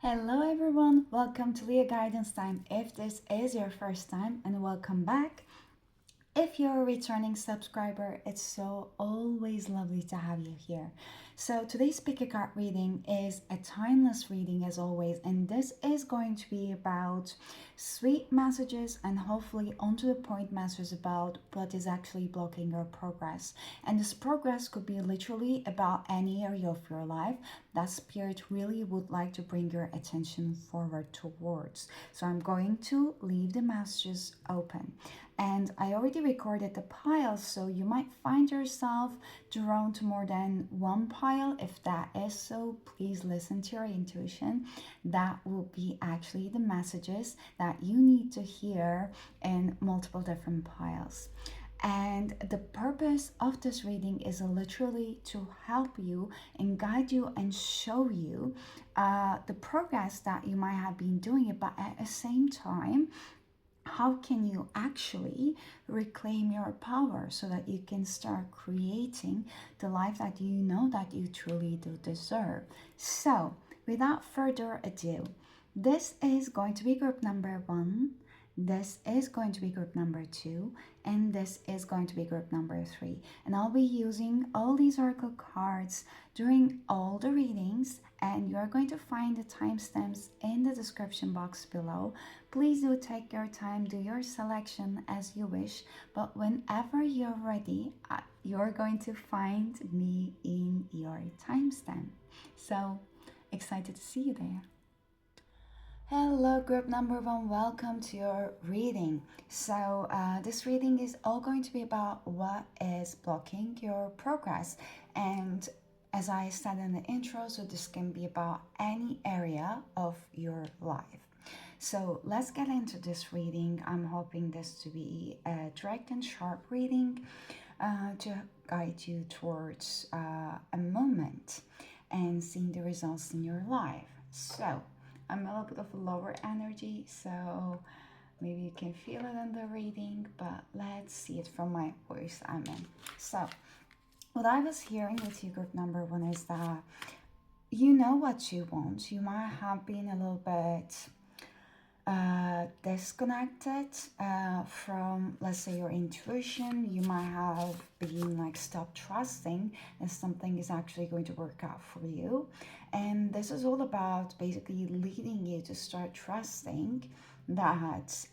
Hello everyone, welcome to Leoguidance time if this is your first time, and welcome back. If you're a returning subscriber, it's so always lovely to have you here. So today's pick a card reading is a timeless reading as always, and this is going to be about sweet messages and hopefully onto the point messages about what is actually blocking your progress. And this progress could be literally about any area of your life that spirit really would like to bring your attention forward towards. So I'm going to leave the messages open. And I already recorded the piles, so you might find yourself drawn to more than one pile. If that is so, please listen to your intuition. That will be actually the messages that you need to hear in multiple different piles. And the purpose of this reading is literally to help you and guide you and show you the progress that you might have been doing, but at the same time, how can you actually reclaim your power so that you can start creating the life that you know that you truly do deserve. So without further ado, this is going to be group number 1, this is going to be group number 2, and this is going to be group number 3. And I'll be using all these oracle cards during all the readings, and you're going to find the timestamps in the description box below. Please do take your time, do your selection as you wish, but whenever you're ready, you're going to find me in your timestamp. So excited to see you there. Hello group number 1, welcome to your reading. So this reading is all going to be about what is blocking your progress, and as I said in the intro, so this can be about any area of your life. So let's get into this reading. I'm hoping this to be a direct and sharp reading to guide you towards a moment and seeing the results in your life. So I'm a little bit of a lower energy, so maybe you can feel it in the reading, but let's see it from my voice I'm in. So what I was hearing with you, group number 1, is that you know what you want. You might have been a little bit disconnected from, let's say, your intuition. You might have been like stopped trusting that something is actually going to work out for you, and this is all about basically leading you to start trusting that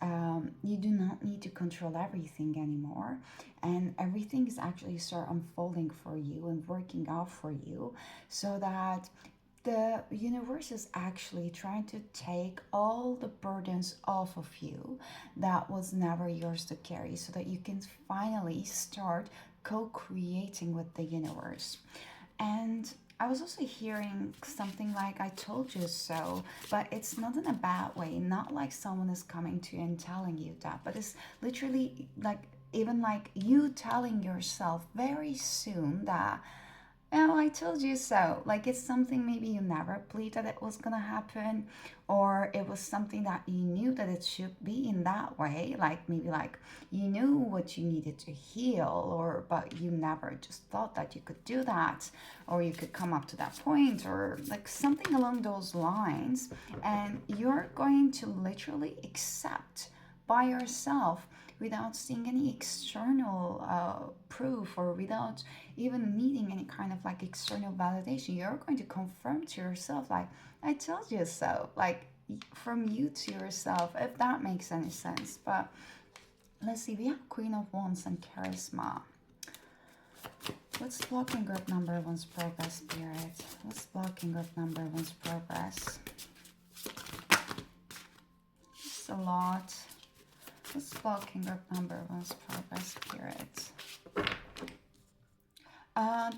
you do not need to control everything anymore, and everything is actually start unfolding for you and working out for you, so that the universe is actually trying to take all the burdens off of you that was never yours to carry, so that you can finally start co-creating with the universe. And I was also hearing something like "I told you so," but it's not in a bad way, not like someone is coming to you and telling you that, but it's literally like even like you telling yourself very soon that, oh, I told you so. Like it's something maybe you never believed that it was gonna happen, or it was something that you knew that it should be in that way. Like maybe like you knew what you needed to heal, or but you never just thought that you could do that, or you could come up to that point, or like something along those lines. And you're going to literally accept by yourself without seeing any external proof, or without even needing any kind of like external validation. You're going to confirm to yourself like, I told you so, like from you to yourself, if that makes any sense. But let's see, we have Queen of Wands and Charisma. What's blocking group number 1's progress, Spirit? What's blocking group number 1's progress? It's a lot. What's blocking group number 1's progress, Spirit?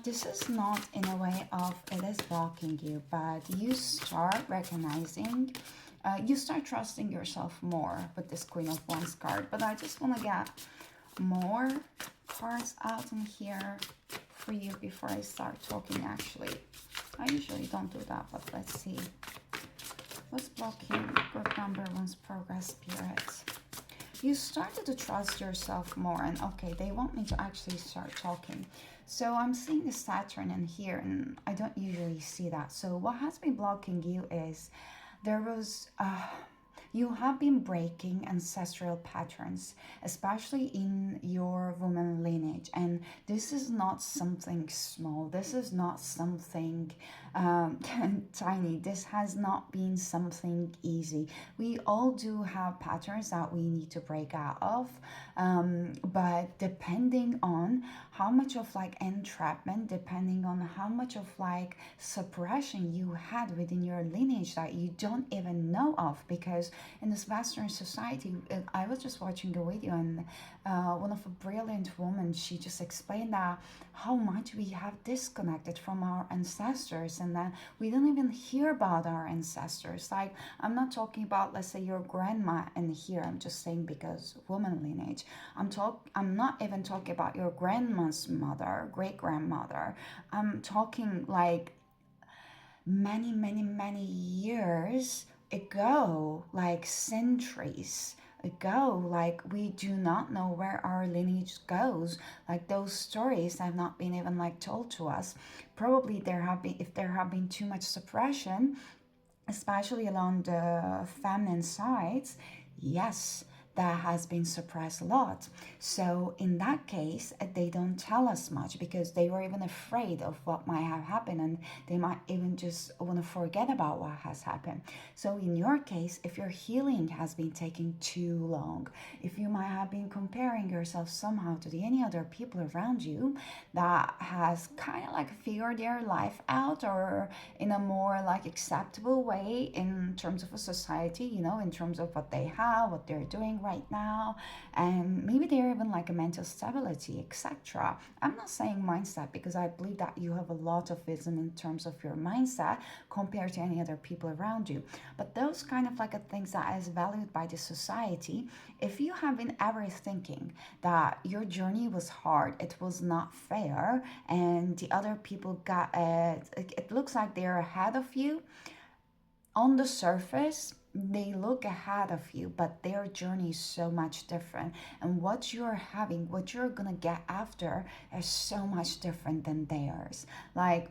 This is not in a way of it is blocking you, but you start recognizing, you start trusting yourself more with this Queen of Wands card. But I just want to get more cards out in here for you before I start talking. Actually, I usually don't do that, but let's see. What's blocking group number 1's progress, Spirit? You started to trust yourself more, and okay, they want me to actually start talking. So I'm seeing the Saturn in here, and I don't usually see that. So what has been blocking you is there was you have been breaking ancestral patterns, especially in your woman lineage. And this is not something small. This is not something um, tiny. This has not been something easy. We all do have patterns that we need to break out of. But depending on how much of like entrapment, depending on how much of like suppression you had within your lineage that you don't even know of, because in this Western society, I was just watching a video, and one of a brilliant woman, she just explained that how much we have disconnected from our ancestors, and that we don't even hear about our ancestors. Like, I'm not talking about, let's say, your grandma in here. I'm just saying because woman lineage. I'm not even talking about your grandma's mother, great grandmother. I'm talking like many, many, many years ago, like centuries ago. Like, we do not know where our lineage goes. Like, those stories have not been even like told to us. Probably there have been, if there have been too much suppression, especially along the feminine sides, yes, that has been suppressed a lot. So in that case, they don't tell us much because they were even afraid of what might have happened, and they might even just want to forget about what has happened. So in your case, if your healing has been taking too long, if you might have been comparing yourself somehow to the any other people around you that has kind of like figured their life out, or in a more like acceptable way in terms of a society, in terms of what they have, what they're doing right now, and maybe they're even like a mental stability, etc. I'm not saying mindset, because I believe that you have a lot of wisdom in terms of your mindset compared to any other people around you. But those kind of like a things that is valued by the society, if you have been ever thinking that your journey was hard, it was not fair, and the other people got it looks like they're ahead of you on the surface, they look ahead of you, but their journey is so much different. And what you're having, what you're gonna get after, is so much different than theirs. Like,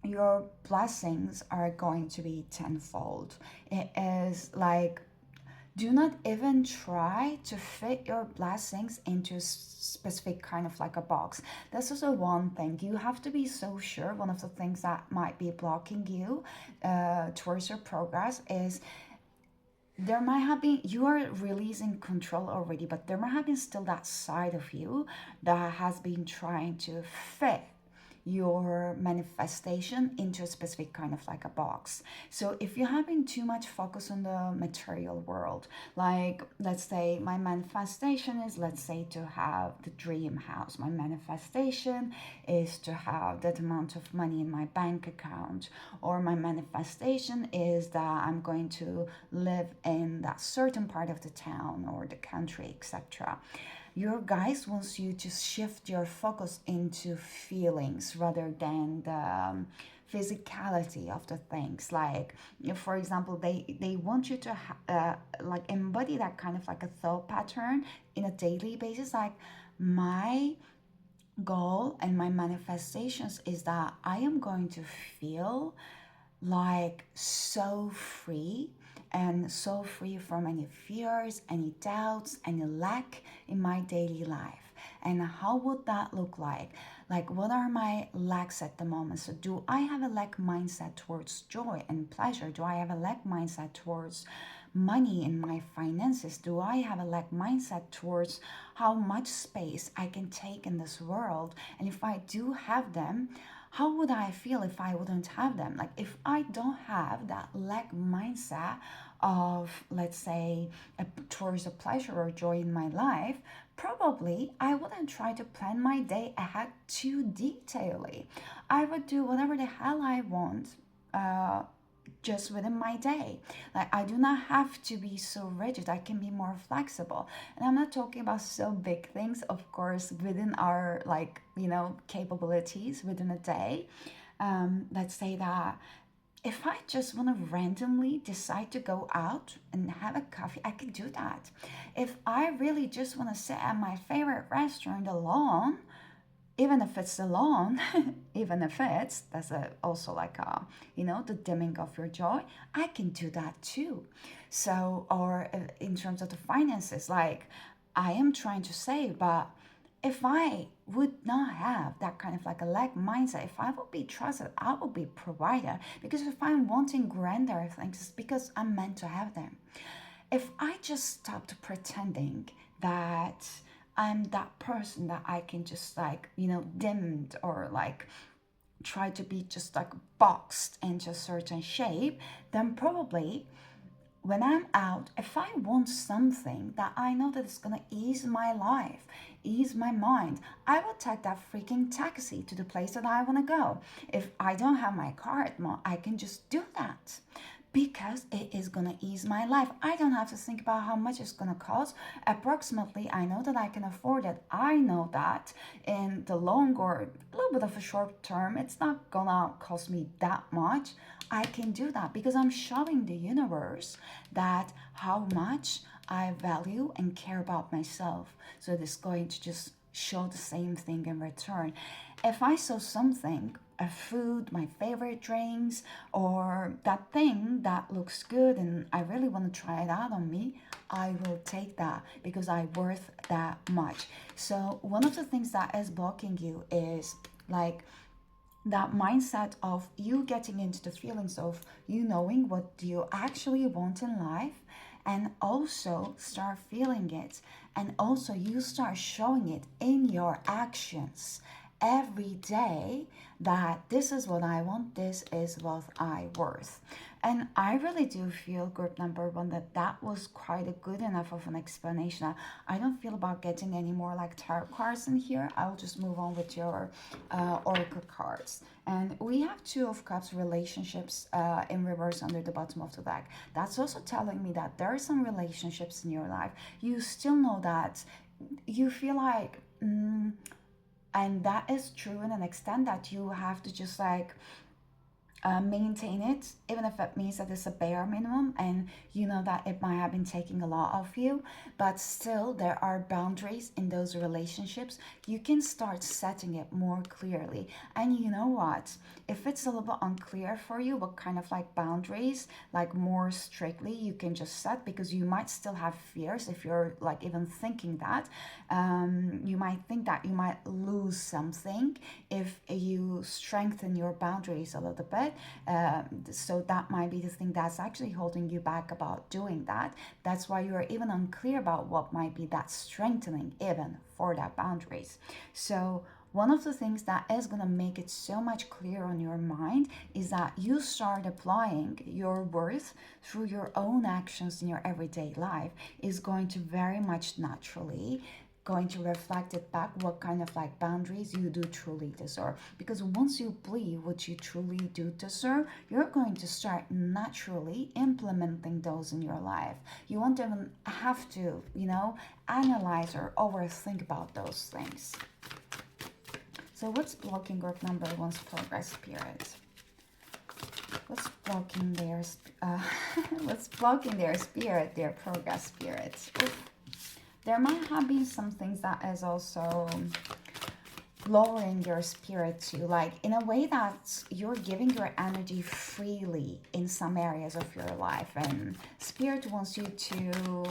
your blessings are going to be tenfold. It is like, do not even try to fit your blessings into a specific kind of like a box. This is a one thing you have to be so sure. One of the things that might be blocking you towards your progress is, there might have been, you are releasing control already, but there might have been still that side of you that has been trying to fit your manifestation into a specific kind of like a box. So if you're having too much focus on the material world, like, let's say my manifestation is, let's say, to have the dream house. My manifestation is to have that amount of money in my bank account, or my manifestation is that I'm going to live in that certain part of the town or the country, etc. Your guys wants you to shift your focus into feelings rather than the physicality of the things. Like, for example, they want you to like embody that kind of like a thought pattern in a daily basis. Like, my goal and my manifestations is that I am going to feel like so free, and so free from any fears, any doubts, any lack in my daily life. And how would that look like? Like, what are my lacks at the moment? So, do I have a lack mindset towards joy and pleasure? Do I have a lack mindset towards money in my finances? Do I have a lack mindset towards how much space I can take in this world? And if I do have them, how would I feel if I wouldn't have them? Like, if I don't have that lack mindset of, let's say, towards a pleasure or joy in my life, probably I wouldn't try to plan my day ahead too detailedly. I would do whatever the hell I want. Just within my day. Like, I do not have to be so rigid. I can be more flexible. And I'm not talking about so big things, of course, within our, like, capabilities within a day. Let's say that if I just want to randomly decide to go out and have a coffee, I can do that. If I really just want to sit at my favorite restaurant alone, even if it's alone, even if it's that's also like the dimming of your joy, I can do that too. So, or in terms of the finances, like I am trying to save, but if I would not have that kind of like a lack mindset, if I would be trusted, I would be provider. Because if I'm wanting grander things, it's because I'm meant to have them. If I just stopped pretending that I'm that person that I can just like, dimmed or like try to be just like boxed into a certain shape, then probably when I'm out, if I want something that I know that is gonna ease my life, ease my mind, I will take that freaking taxi to the place that I wanna go. If I don't have my car at the moment, I can just do that because it is gonna ease my life. I don't have to think about how much it's gonna cost. Approximately, I know that I can afford it. I know that in the long or a little bit of a short term, it's not gonna cost me that much. I can do that because I'm showing the universe that how much I value and care about myself. So it is going to just show the same thing in return. If I saw something, a food, my favorite drinks, or that thing that looks good and I really want to try it out on me, I will take that because I worth that much. So one of the things that is blocking you is like that mindset of you getting into the feelings of you knowing what you actually want in life and also start feeling it, and also you start showing it in your actions every day that this is what I want, this is what I worth. And I really do feel, group number one, that that was quite a good enough of an explanation. I don't feel about getting any more like tarot cards in here. I'll just move on with your oracle cards. And we have Two of Cups, relationships, in reverse under the bottom of the deck. That's also telling me that there are some relationships in your life. You still know that you feel like, and that is true in an extent that you have to just like maintain it, even if it means that it's a bare minimum and you know that it might have been taking a lot of you, but still there are boundaries in those relationships. You can start setting it more clearly. And you know what? If it's a little bit unclear for you what kind of like boundaries, like more strictly, you can just set, because you might still have fears if you're like even thinking that. You might think that you might lose something if you strengthen your boundaries a little bit. So that might be the thing that's actually holding you back about doing that. That's why you're even unclear about what might be that strengthening even for that boundaries. So one of the things that is going to make it so much clearer on your mind is that you start applying your worth through your own actions in your everyday life is going to very much naturally going to reflect it back what kind of like boundaries you do truly deserve. Because once you believe what you truly do deserve, you're going to start naturally implementing those in your life. You won't even have to, analyze or overthink about those things. So what's blocking group number one's progress spirit? What's blocking their what's blocking their spirit, their progress spirit? Oof. There might have been some things that is also lowering your spirit to, like, in a way that you're giving your energy freely in some areas of your life, and spirit wants you to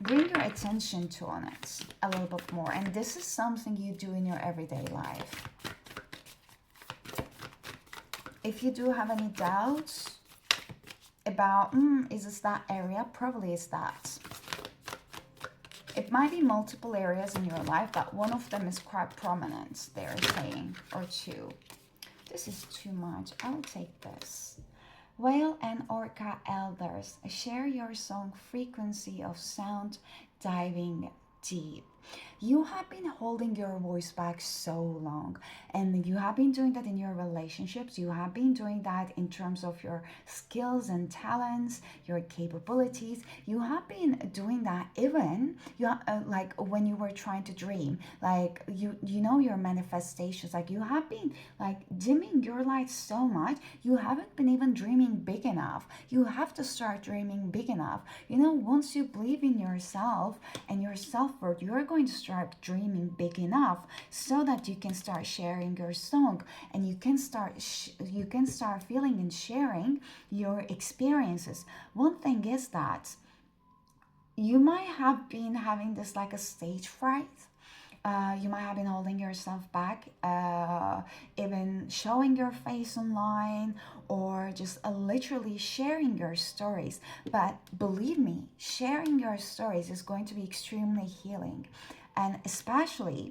bring your attention to on it a little bit more. And this is something you do in your everyday life. If you do have any doubts about, is this that area? Probably is that. It might be multiple areas in your life, but one of them is quite prominent, they're saying, or two. This is too much. I will take this. Whale and Orca Elders, share your song frequency of sound diving deep. You have been holding your voice back so long, and you have been doing that in your relationships. You have been doing that in terms of your skills and talents, your capabilities. You have been doing that even like when you were trying to dream, like your manifestations. Like you have been like dimming your light so much, you haven't been even dreaming big enough. You have to start dreaming big enough. Once you believe in yourself and your self-worth, you're going to start dreaming big enough so that you can start sharing your song, and you can start feeling and sharing your experiences. One thing is that you might have been having this like a stage fright. You might have been holding yourself back, even showing your face online, or just literally sharing your stories. But believe me, sharing your stories is going to be extremely healing. And especially,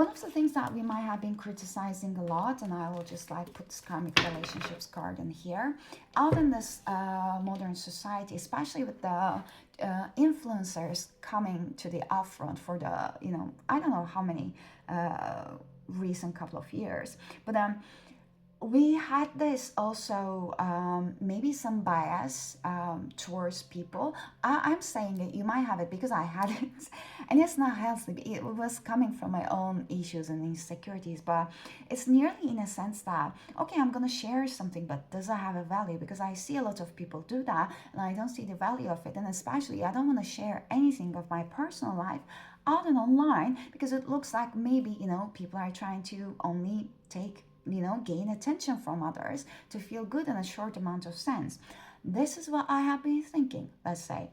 one of the things that we might have been criticizing a lot, and I will just like put this karmic relationships card in here, out in this modern society, especially with the influencers coming to the upfront for the, I don't know how many recent couple of years, but we had this also, maybe some bias towards people. I'm saying it, you might have it because I had it, and it's not healthy. It was coming from my own issues and insecurities, but it's nearly in a sense that, okay, I'm gonna share something, but does it have a value? Because I see a lot of people do that, and I don't see the value of it. And especially, I don't want to share anything of my personal life out and online, because it looks like maybe, people are trying to only take, gain attention from others to feel good in a short amount of sense. This is what I have been thinking, let's say.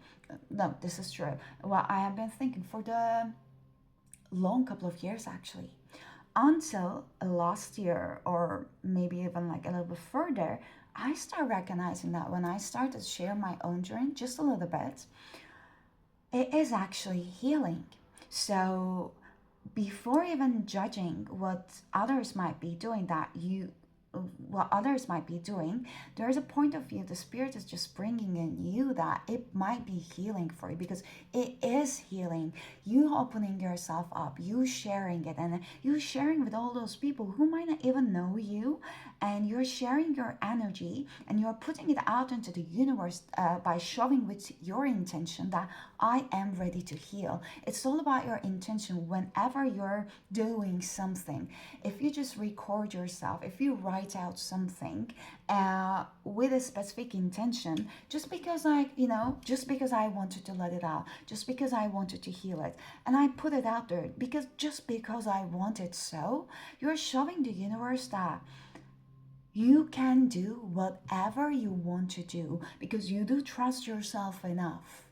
No, this is true. What I have been thinking for the long couple of years, actually. Until last year, or maybe even like a little bit further, I start recognizing that when I started to share my own journey just a little bit, it is actually healing. So before even judging what others might be doing, there's a point of view the spirit is just bringing in you that it might be healing for you, because it is healing. You opening yourself up, you sharing it, and you sharing with all those people who might not even know you, and you're sharing your energy and you're putting it out into the universe, by showing with your intention that I am ready to heal. It's all about your intention whenever you're doing something. If you just record yourself, if you write out something with a specific intention, just because I wanted to let it out, just because I wanted to heal it, and I put it out there because just because I wanted, so you're showing the universe that you can do whatever you want to do because you do trust yourself enough.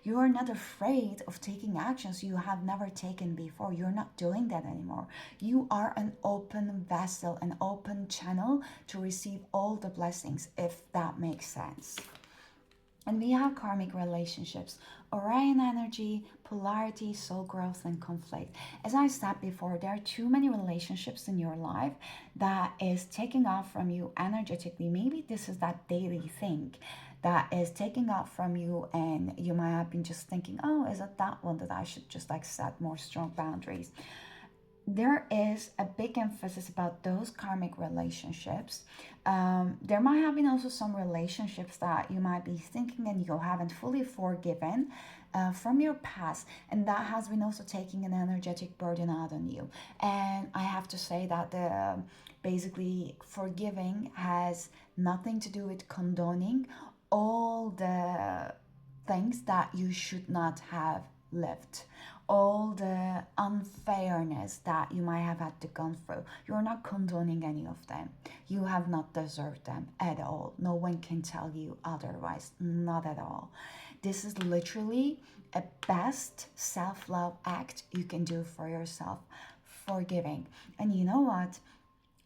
You are not afraid of taking actions you have never taken before. You're not doing that anymore. You are an open vessel, an open channel to receive all the blessings, if that makes sense. And we have karmic relationships, Orion energy, polarity, soul growth, and conflict. As I said before, there are too many relationships in your life that is taking off from you energetically. Maybe this is that daily thing that is taking off from you, and you might have been just thinking, oh, is it that one that I should just like set more strong boundaries? There is a big emphasis about those karmic relationships. There might have been also some relationships that you might be thinking and you haven't fully forgiven from your past, and that has been also taking an energetic burden out on you. And I have to say that basically forgiving has nothing to do with condoning all the things that you should not have lived, all the unfairness that you might have had to go through. You're not condoning any of them. You have not deserved them at all. No one can tell you otherwise, not at all. This is literally a best self-love act you can do for yourself, forgiving. And you know what?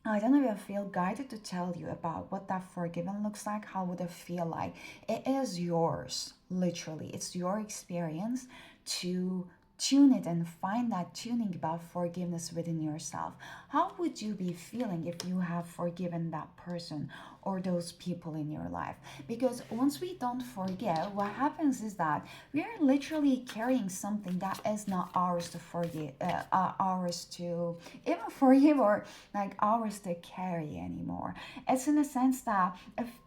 I don't know if I feel guided to tell you about what that forgiven looks like. How would it feel like? It is yours, literally. It's your experience to tune it and find that tuning about forgiveness within yourself. How would you be feeling if you have forgiven that person or those people in your life? Because once we don't forgive, what happens is that we are literally carrying something that is not ours to forgive, ours to even forgive, or like ours to carry anymore. It's in a sense that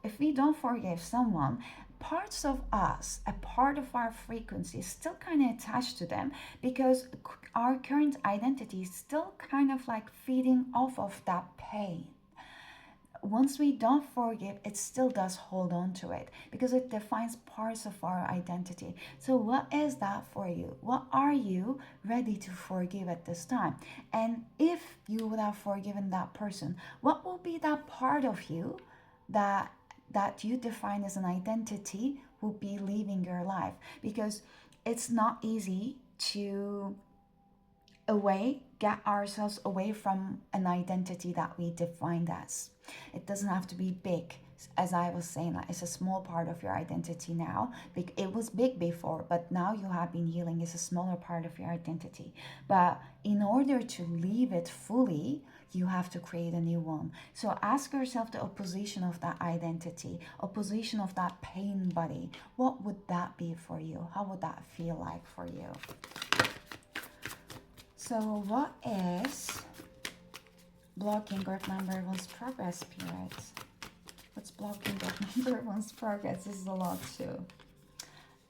if we don't forgive someone, parts of us, a part of our frequency is still kind of attached to them, because our current identity is still kind of like feeding off of that pain. once we don't forgive, it still does hold on to it because it defines parts of our identity. So what is that for you? What are you ready to forgive at this time? And if you would have forgiven that person, what will be that part of you that you define as an identity will be leaving your life? Because it's not easy to get ourselves away from an identity that we defined as. It doesn't have to be big. As I was saying, it's a small part of your identity now. It was big before, but now you have been healing. It's a smaller part of your identity. But in order to leave it fully, you have to create a new one. So ask yourself the opposition of that identity, opposition of that pain body. What would that be for you? How would that feel like for you? So what is blocking group member one's progress periods? What's blocking group member one's progress? This is a lot too.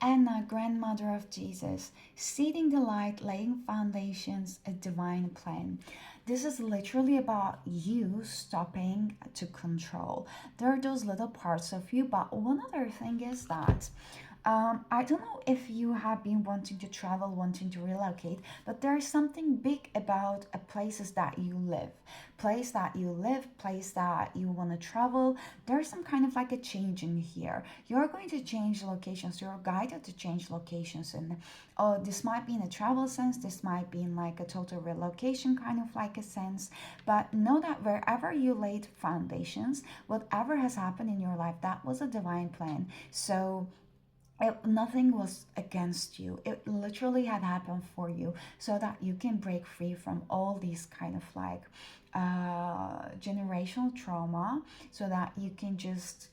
Anna, grandmother of Jesus, seeding the light, laying foundations, a divine plan. This is literally about you stopping to control. There are those little parts of you, but one other thing is that I don't know if you have been wanting to travel, wanting to relocate, but there's something big about places that you live. Place that you want to travel. There's some kind of like a change in here. You're going to change locations. You're guided to change locations. And this might be in a travel sense. This might be in like a total relocation kind of like a sense. But know that wherever you laid foundations, whatever has happened in your life, that was a divine plan. So nothing was against you. It literally had happened for you so that you can break free from all these kind of like generational trauma, so that you can just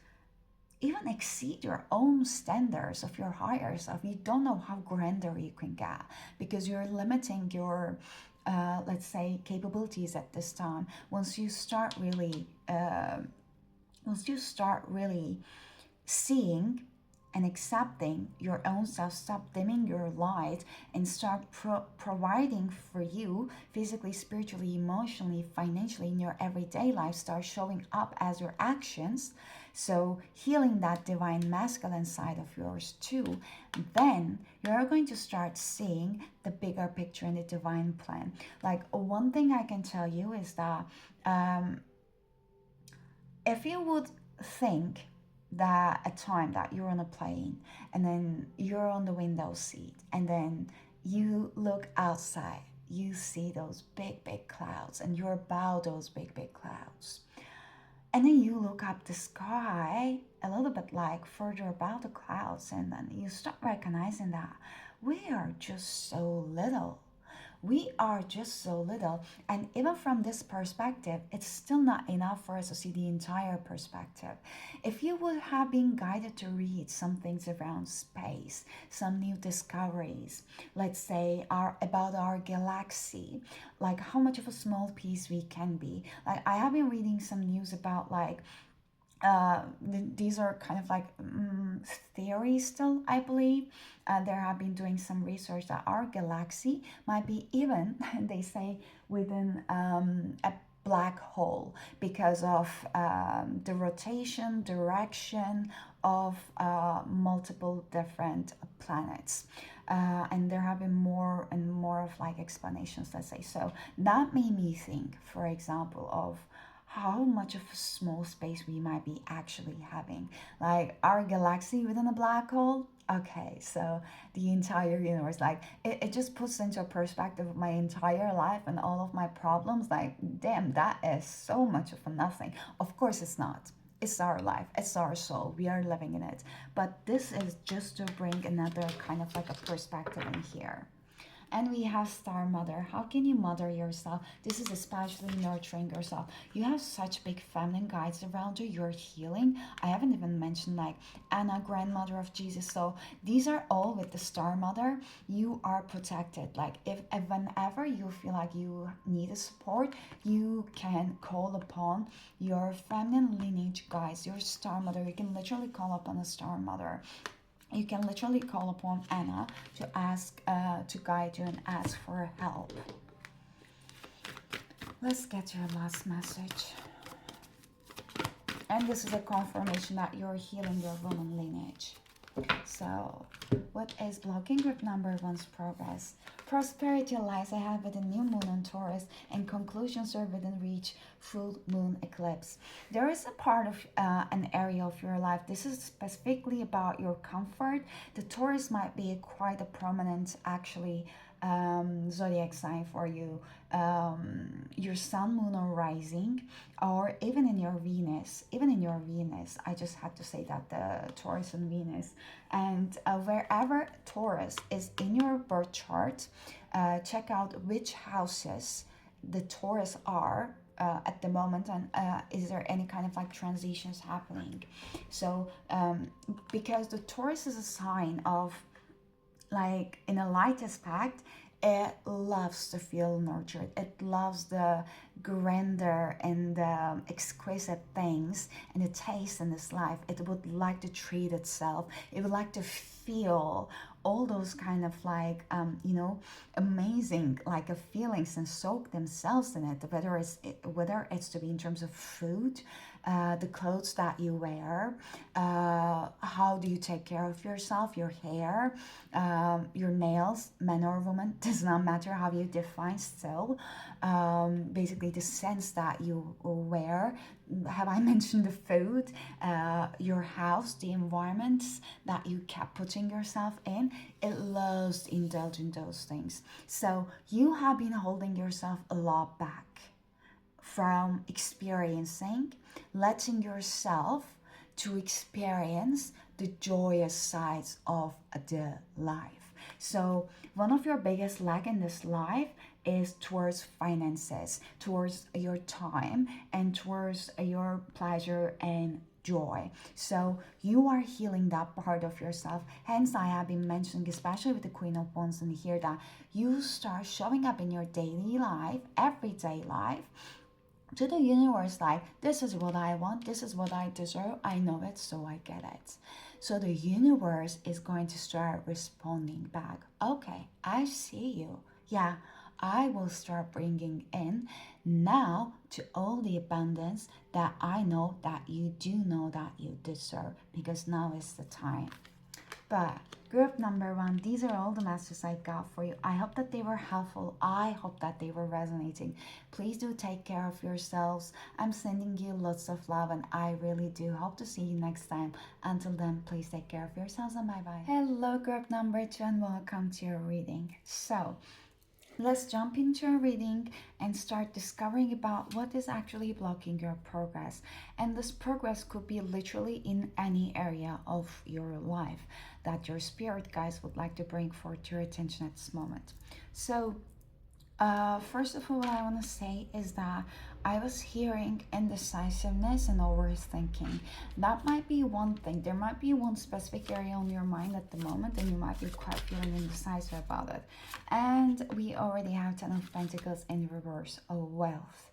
even exceed your own standards of your higher self. You don't know how grander you can get because you're limiting your let's say capabilities at this time. Once you start really seeing and accepting your own self, stop dimming your light, and start providing for you physically, spiritually, emotionally, financially in your everyday life, start showing up as your actions. So healing that divine masculine side of yours too, then you're going to start seeing the bigger picture and the divine plan. Like one thing I can tell you is that if you would think that a time that you're on a plane and then you're on the window seat and then you look outside, you see those big clouds and you're about those big clouds, and then you look up the sky a little bit like further about the clouds, and then you start recognizing that we are just so little. We are just so little, and even from this perspective, it's still not enough for us to see the entire perspective. If you would have been guided to read some things around space, some new discoveries, let's say about our galaxy, like how much of a small piece we can be. Like I have been reading some news about like these are kind of like theories still, I believe. There have been doing some research that our galaxy might be even, they say, within a black hole because of the rotation, direction of multiple different planets. And there have been more and more of like explanations, let's say. So that made me think, for example, of how much of a small space we might be actually having. Like our galaxy within a black hole. Okay, so the entire universe, like it just puts into perspective of my entire life and all of my problems. Like, damn, that is so much of a nothing. Of course, it's not. It's our life, it's our soul. We are living in it. But this is just to bring another kind of like a perspective in here. And we have Star Mother. How can you mother yourself? This is especially nurturing yourself. You have such big feminine guides around you. You're healing. I haven't even mentioned like Anna, grandmother of Jesus. So these are all with the Star Mother. You are protected. Like if whenever you feel like you need a support, you can call upon your feminine lineage guides, your Star Mother. You can literally call upon a Star Mother. You can literally call upon Anna to ask, to guide you and ask for help. Let's get your last message. And this is a confirmation that you're healing your woman lineage. So, what is blocking group number one's progress? Prosperity lies ahead with a new moon on Taurus, and conclusions are within reach full moon eclipse. There is a part of an area of your life. This is specifically about your comfort. The Taurus might be quite a prominent, actually, zodiac sign for you. Your sun, moon, or rising, or even in your Venus. Even in your Venus, I just had to say that the Taurus and Venus. And wherever Taurus is in your birth chart, check out which houses the Taurus are at the moment, and is there any kind of like transitions happening. So because the Taurus is a sign of, like, in a light aspect, it loves to feel nurtured. It loves the grandeur and the exquisite things and the taste in this life. It would like to treat itself. It would like to feel all those kind of like amazing like feelings and soak themselves in it, whether it's to be in terms of food, the clothes that you wear, how do you take care of yourself, your hair, your nails, man or woman, does not matter how you define still. Basically the scents that you wear. Have I mentioned the food, your house, the environments that you kept putting yourself in? It loves to indulge in those things. So you have been holding yourself a lot back from experiencing, letting yourself to experience the joyous sides of the life. So one of your biggest lack in this life is towards finances, towards your time, and towards your pleasure and joy. So you are healing that part of yourself. Hence, I have been mentioning, especially with the Queen of Wands in here, that you start showing up in your daily life, everyday life, to the universe like, this is what I want, this is what I deserve, I know it, so I get it. So the universe is going to start responding back. Okay, I see you. Yeah, I will start bringing in now to all the abundance that I know that you do know that you deserve, because now is the time. But group number one, these are all the messages I got for you. I hope that they were helpful. I hope that they were resonating. Please do take care of yourselves. I'm sending you lots of love, and I really do hope to see you next time. Until then, please take care of yourselves, and bye-bye. Hello, group number two, and welcome to your reading. So let's jump into a reading and start discovering about what is actually blocking your progress. And this progress could be literally in any area of your life that your spirit guides would like to bring forth to your attention at this moment. So first of all, what I want to say is that I was hearing indecisiveness and overthinking. That might be one thing. There might be one specific area on your mind at the moment, and you might be quite feeling indecisive about it. And we already have Ten of Pentacles in reverse, wealth.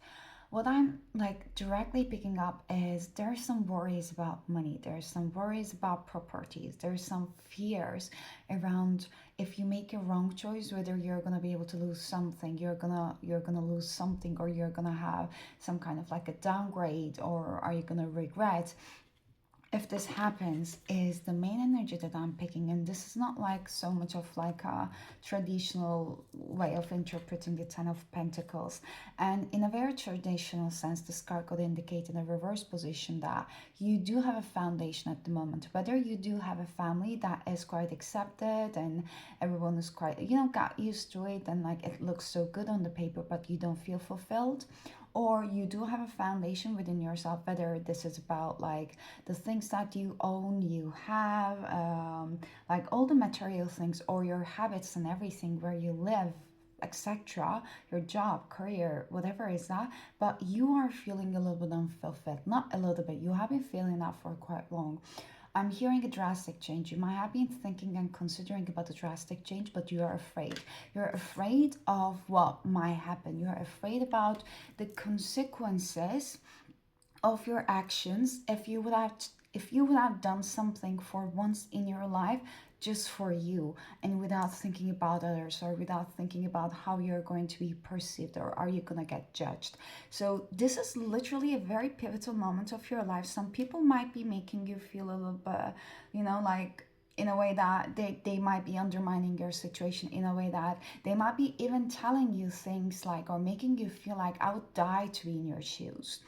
What I'm like directly picking up is there's some worries about money, there's some worries about properties, there's some fears around if you make a wrong choice, whether you're gonna be able to lose something, you're gonna lose something, or you're gonna have some kind of like a downgrade, or are you gonna regret. If this happens, is the main energy that I'm picking, and this is not like so much of like a traditional way of interpreting the Ten of Pentacles. And in a very traditional sense, this card could indicate in a reverse position that you do have a foundation at the moment, whether you do have a family that is quite accepted and everyone is quite, got used to it, and like it looks so good on the paper, but you don't feel fulfilled, or you do have a foundation within yourself, whether this is about like the things that you own, you have, like all the material things, or your habits and everything, where you live, etc., your job, career, whatever is that, but you are feeling a little bit unfulfilled. Not a little bit, you have been feeling that for quite long. I'm hearing a drastic change. You might have been thinking and considering about the drastic change, but you are afraid. You're afraid of what might happen. You're afraid about the consequences of your actions if you would have if you would have done something for once in your life just for you and without thinking about others or without thinking about how you're going to be perceived or are you going to get judged. So this is literally a very pivotal moment of your life. Some people might be making you feel a little bit, like in a way that they might be undermining your situation, in a way that they might be even telling you things like, or making you feel like I would die to be in your shoes.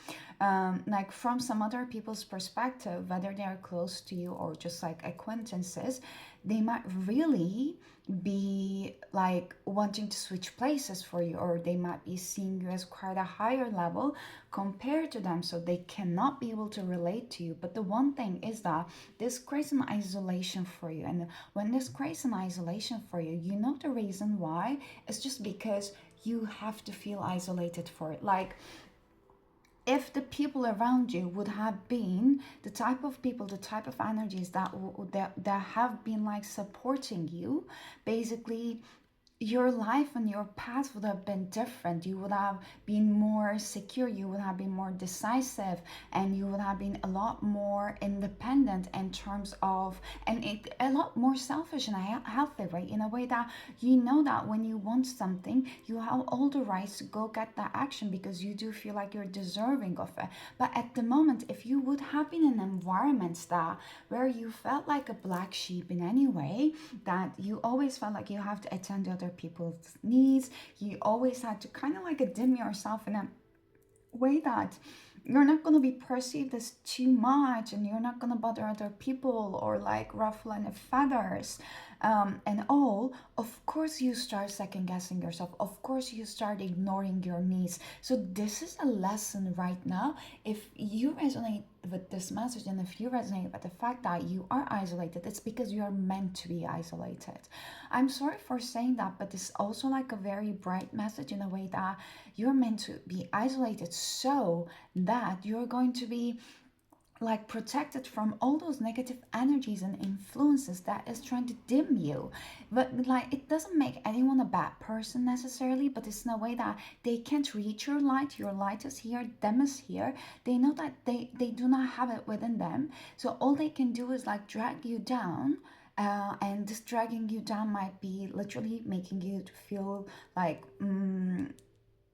Like from some other people's perspective, whether they're close to you or just like acquaintances, they might really be like wanting to switch places for you, or they might be seeing you as quite a higher level compared to them, so they cannot be able to relate to you. But the one thing is that this creates an isolation for you, and when this creates an isolation for you, you know the reason why. It's just because you have to feel isolated for it. Like if the people around you would have been the type of people, the type of energies that have been like supporting you, basically your life and your path would have been different. You would have been more secure, you would have been more decisive, and you would have been a lot more independent in terms of, and a lot more selfish in a healthy way, in a way that you know that when you want something, you have all the rights to go get that action because you do feel like you're deserving of it. But at the moment, if you would have been in environments that where you felt like a black sheep in any way, that you always felt like you have to attend to other people's needs, you always had to kind of like dim yourself in a way that you're not going to be perceived as too much, and you're not going to bother other people or like ruffle any feathers, and all, of course you start second guessing yourself, of course you start ignoring your needs. So this is a lesson right now. If you resonate with this message, and if you resonate with the fact that you are isolated, it's because you are meant to be isolated. I'm sorry for saying that, but it's also like a very bright message in a way that you're meant to be isolated so that you're going to be like protected from all those negative energies and influences that is trying to dim you. But like it doesn't make anyone a bad person necessarily, but it's in a way that they can't reach your light is here, them is here, they know that they do not have it within them, so all they can do is like drag you down. And this dragging you down might be literally making you to feel like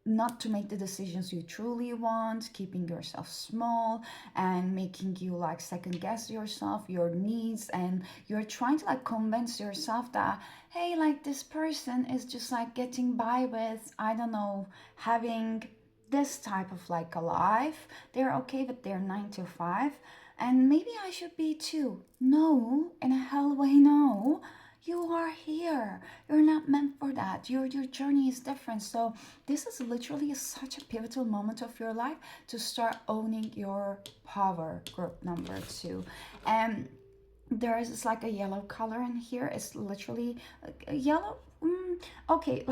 not to make the decisions you truly want, keeping yourself small and making you like second guess yourself, your needs, and you're trying to like convince yourself that hey, like this person is just like getting by with, I don't know, having this type of like a life. They're okay with their 9 to 5, and maybe I should be too. No, in a hell way, no. You are here. You're not meant for that. Your journey is different. So this is literally such a pivotal moment of your life to start owning your power. Group number 2. And there is like a yellow color in here. It's literally a yellow. Okay,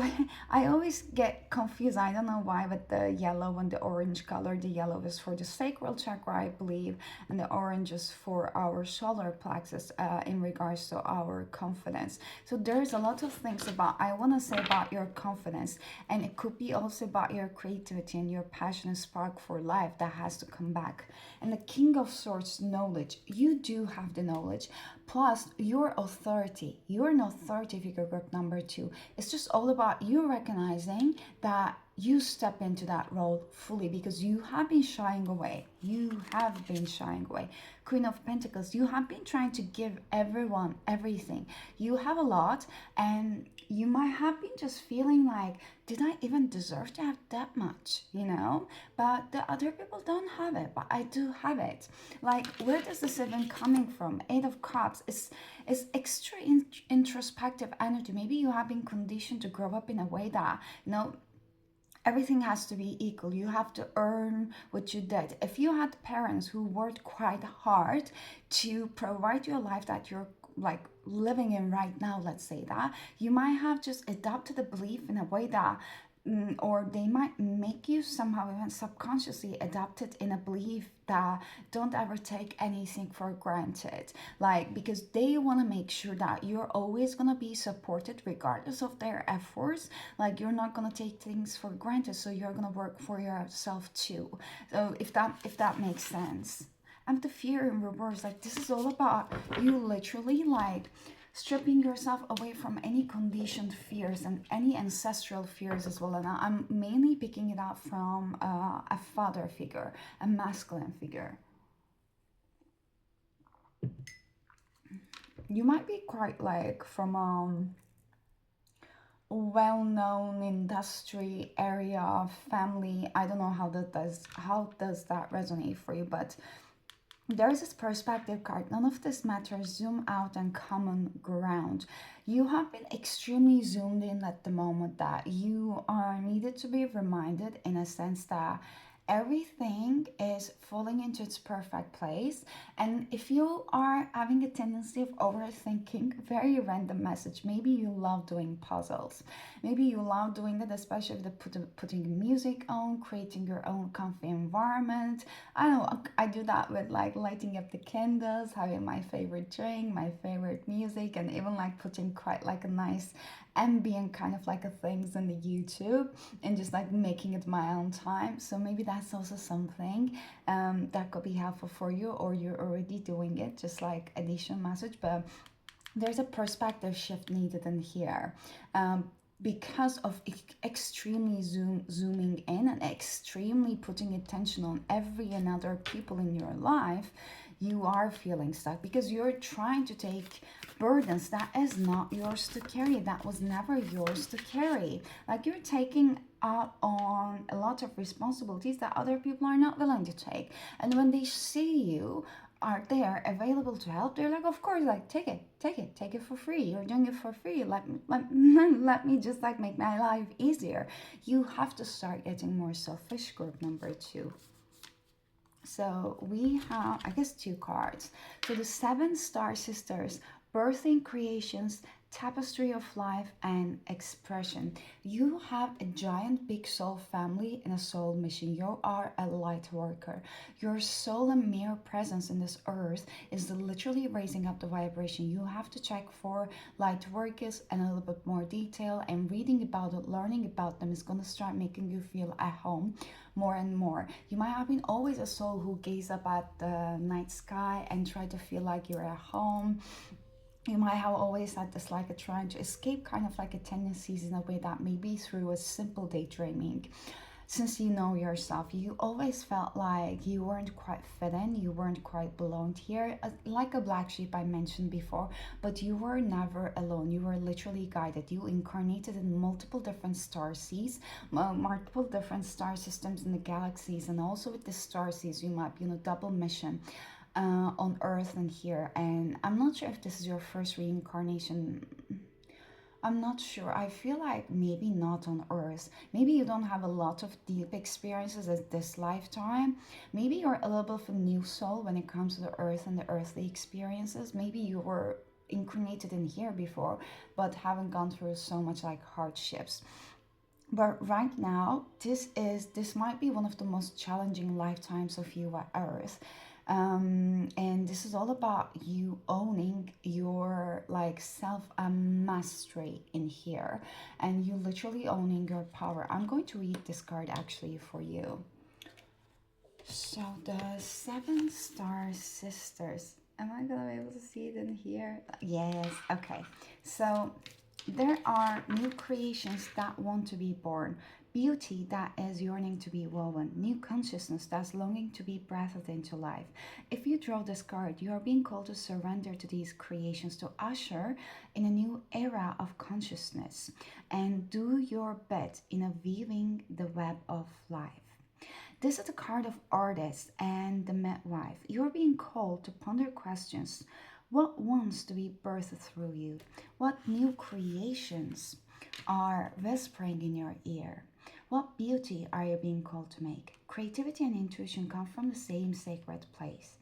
I always get confused. I don't know why, with the yellow and the orange color. The yellow is for the sacral chakra, I believe, and the orange is for our solar plexus, in regards to our confidence. So there's a lot of things about I want to say about your confidence, and it could be also about your creativity and your passion and spark for life that has to come back. And the King of Swords, knowledge. You do have the knowledge, plus your authority. You're an authority figure, group number 2. It's just all about you recognizing that you step into that role fully, because you have been shying away. You have been shying away. Queen of Pentacles, you have been trying to give everyone everything. You have a lot, and you might have been just feeling like, did I even deserve to have that much? But the other people don't have it, but I do have it. Like, where does this even coming from? 8 of Cups is extra introspective energy. Maybe you have been conditioned to grow up in a way that, everything has to be equal. You have to earn what you did. If you had parents who worked quite hard to provide you a life that you're like living in right now, let's say that, you might have just adopted a belief in a way that or they might make you somehow even subconsciously adopted in a belief that don't ever take anything for granted, like because they want to make sure that you're always going to be supported regardless of their efforts. Like, you're not going to take things for granted, so you're going to work for yourself too. So if that makes sense. And the fear in reverse, like this is all about you literally like stripping yourself away from any conditioned fears and any ancestral fears as well. And I'm mainly picking it up from a father figure, a masculine figure. You might be quite like from well-known industry area, family. I don't know how does that resonate for you, but there's this perspective card. None of this matters. Zoom out and common ground. You have been extremely zoomed in at the moment that you are needed to be reminded in a sense that everything is falling into its perfect place. And if you are having a tendency of overthinking, very random message, maybe you love doing puzzles, maybe you love doing that, especially with the putting music on, creating your own comfy environment. I don't know, I do that with like lighting up the candles, having my favorite drink, my favorite music, and even like putting quite like a nice ambient kind of like a things in the YouTube, and just like making it my own time. So maybe that's also something that could be helpful for you, or you're already doing it, just like additional message. But there's a perspective shift needed in here. Because of extremely zooming in and extremely putting attention on every another people in your life, you are feeling stuck because you're trying to take burdens that is not yours to carry, that was never yours to carry. Like you're taking up on a lot of responsibilities that other people are not willing to take, and when they see you are there available to help, they're like, of course, like take it for free, you're doing it for free, let me just like make my life easier. You have to start getting more selfish. Group number two. So we have, I guess, two cards. So the seven star sisters, birthing creations, tapestry of life, and expression. You have a giant big soul family and a soul mission. You are a light worker. Your soul and mere presence in this earth is literally raising up the vibration. You have to check for light workers and a little bit more detail, and reading about it, learning about them is going to start making you feel at home more and more. You might have been always a soul who gaze up at the night sky and try to feel like you're at home. You might have always had this like a trying to escape kind of like a tendencies in a way that maybe through a simple daydreaming. Since you know yourself, you always felt like you weren't quite fit in, you weren't quite belonged here, like a black sheep I mentioned before, but you were never alone. You were literally guided. You incarnated in multiple different star seeds, multiple different star systems in the galaxies, and also with the star seeds, you might be on a double mission on Earth and here. And I'm not sure if this is your first reincarnation. I'm not sure. I feel like maybe not on Earth. Maybe you don't have a lot of deep experiences at this lifetime. Maybe you're a little bit of a new soul when it comes to the Earth and the earthly experiences. Maybe you were incarnated in here before, but haven't gone through so much like hardships. But right now, this might be one of the most challenging lifetimes of you at Earth. And this is all about you owning your like self mastery in here, and you literally owning your power. I'm going to read this card actually for you. So the seven star sisters. Am I gonna be able to see it in here? Yes. Okay. So there are new creations that want to be born, beauty that is yearning to be woven, new consciousness that's longing to be breathed into life. If you draw this card, you are being called to surrender to these creations, to usher in a new era of consciousness, and do your bit in weaving the web of life. This is the card of artist and the midwife. You're being called to ponder questions. What wants to be birthed through you? What new creations are whispering in your ear? What beauty are you being called to make? Creativity and intuition come from the same sacred place.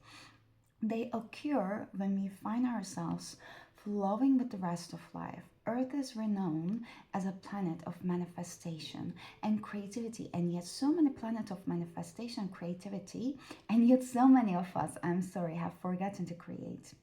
They occur when we find ourselves flowing with the rest of life. Earth is renowned as a planet of manifestation and creativity, and yet so many planets of manifestation and creativity, and yet so many of us, I'm sorry, have forgotten to create.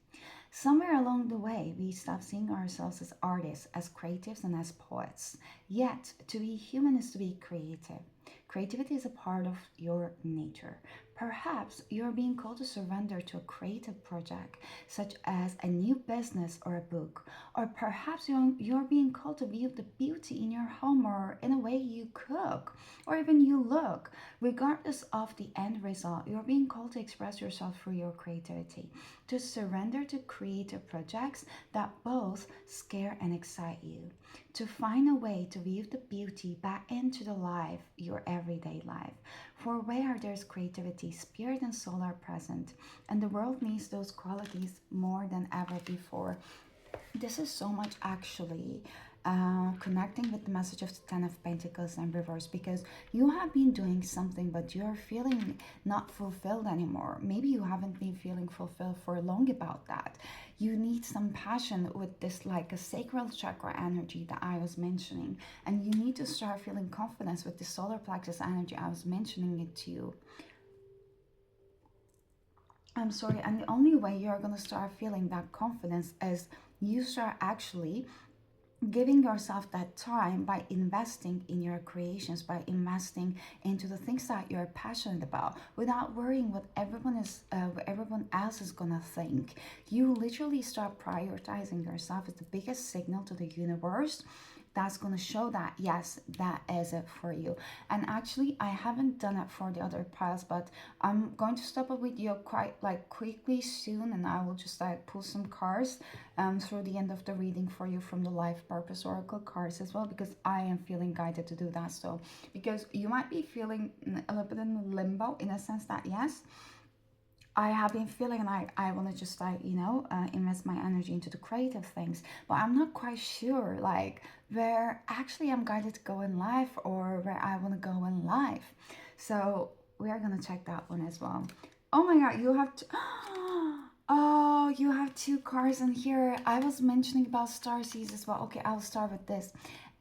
Somewhere along the way, we stop seeing ourselves as artists, as creatives, and as poets. Yet, to be human is to be creative. Creativity is a part of your nature. Perhaps you're being called to surrender to a creative project, such as a new business or a book. Or perhaps you're being called to view the beauty in your home or in a way you cook or even you look. Regardless of the end result, you're being called to express yourself through your creativity, to surrender to creative projects that both scare and excite you, to find a way to weave the beauty back into the life, your everyday life. For where there's creativity, spirit and soul are present, and the world needs those qualities more than ever before. This is so much actually connecting with the message of the Ten of Pentacles and reverse, because you have been doing something but you're feeling not fulfilled anymore. Maybe you haven't been feeling fulfilled for long about that. You need some passion with this, like a sacral chakra energy that I was mentioning, and you need to start feeling confidence with the solar plexus energy. I was mentioning it to you. I'm sorry, and the only way you're gonna start feeling that confidence is you start actually giving yourself that time by investing in your creations, by investing into the things that you're passionate about, without worrying what everyone else is gonna think. You literally start prioritizing yourself as the biggest signal to the universe that's going to show that yes, that is it for you. And actually I haven't done it for the other piles, but I'm going to stop a video quite like quickly soon, and I will just like pull some cards through the end of the reading for you from the life purpose oracle cards as well, because I am feeling guided to do that. So because you might be feeling a little bit in limbo in a sense that yes, I have been feeling like I want to just like, invest my energy into the creative things, but I'm not quite sure like where actually I'm guided to go in life or where I want to go in life. So we are going to check that one as well. Oh my God, you have to... Oh, you have two cards in here. I was mentioning about star seeds as well. Okay, I'll start with this.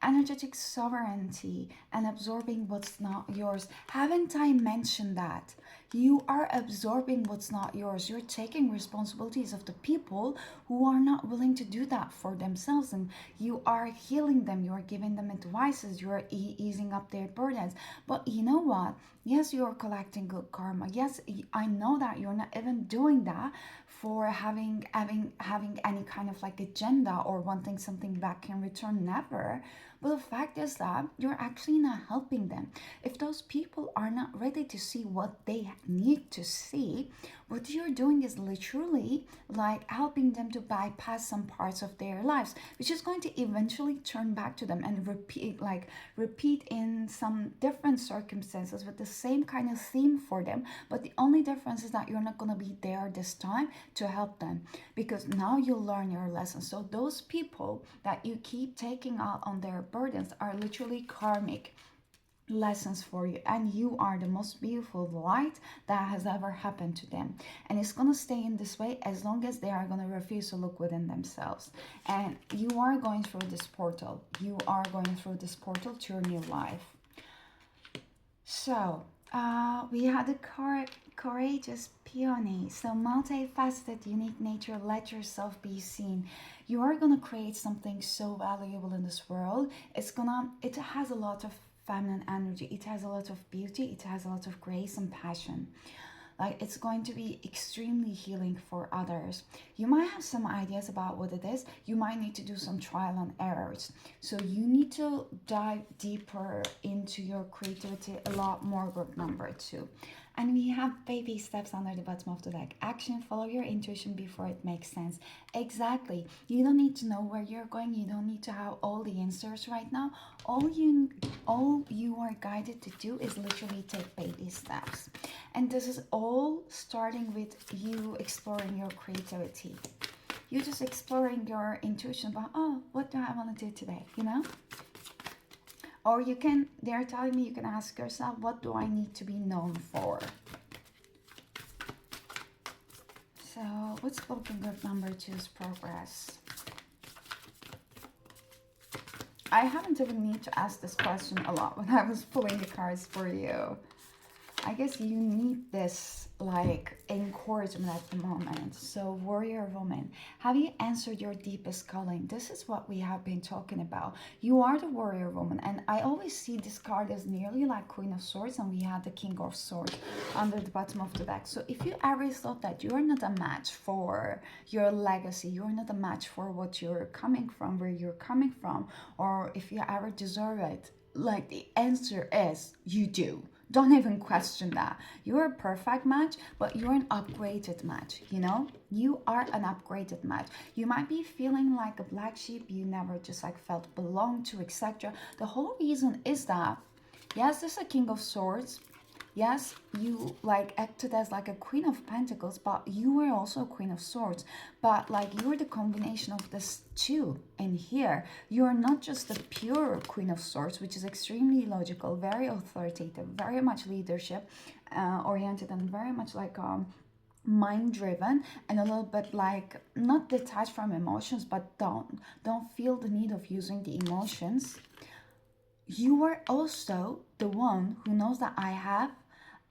Energetic sovereignty and absorbing what's not yours. Haven't I mentioned that? You are absorbing what's not yours. You're taking responsibilities of the people who are not willing to do that for themselves, and you are healing them. You are giving them advices. You are easing up their burdens. But you know what? Yes, you're collecting good karma. Yes, I know that you're not even doing that for having any kind of like agenda or wanting something back in return. Never. But the fact is that you're actually not helping them. If those people are not ready to see what they need to see, what you're doing is literally like helping them to bypass some parts of their lives, which is going to eventually turn back to them and repeat in some different circumstances with the same kind of theme for them. But the only difference is that you're not going to be there this time to help them, because now you learn your lesson. So those people that you keep taking out on their burdens are literally karmic lessons for you, and you are the most beautiful light that has ever happened to them, and it's going to stay in this way as long as they are going to refuse to look within themselves. And you are going through this portal. You are going through this portal to your new life. So we had the courageous peony. So multifaceted, unique nature, let yourself be seen. You are gonna create something so valuable in this world. It has a lot of feminine energy. It has a lot of beauty. It has a lot of grace and passion. Like, it's going to be extremely healing for others. You might have some ideas about what it is. You might need to do some trial and errors. So you need to dive deeper into your creativity a lot more, group number 2. And we have baby steps under the bottom of the deck. Action, follow your intuition before it makes sense. Exactly. You don't need to know where you're going. You don't need to have all the answers right now. All you are guided to do is literally take baby steps. And this is all starting with you exploring your creativity. You just exploring your intuition about, oh, what do I want to do today, Or they're telling me you can ask yourself, what do I need to be known for? So what's spoken group number 2's progress? I haven't even need to ask this question a lot when I was pulling the cards for you. I guess you need this like encouragement at the moment. So, warrior woman, have you answered your deepest calling? This is what we have been talking about. You are the warrior woman, and I always see this card as nearly like Queen of Swords, and we have the King of Swords under the bottom of the deck. So, if you ever thought that you are not a match for your legacy, you're not a match for what you're coming from, where you're coming from, or if you ever deserve it, like the answer is you do. Don't even question that. You're a perfect match, but you're an upgraded match, you know? You are an upgraded match. You might be feeling like a black sheep, you never just like felt belong to, etc. The whole reason is that, yes, this is a King of Swords. Yes, you like acted as like a Queen of Pentacles, but you were also a Queen of Swords. But like you're the combination of this two in here. You're not just a pure Queen of Swords, which is extremely logical, very authoritative, very much leadership oriented, and very much like mind driven, and a little bit like not detached from emotions, but don't feel the need of using the emotions. You are also the one who knows that I have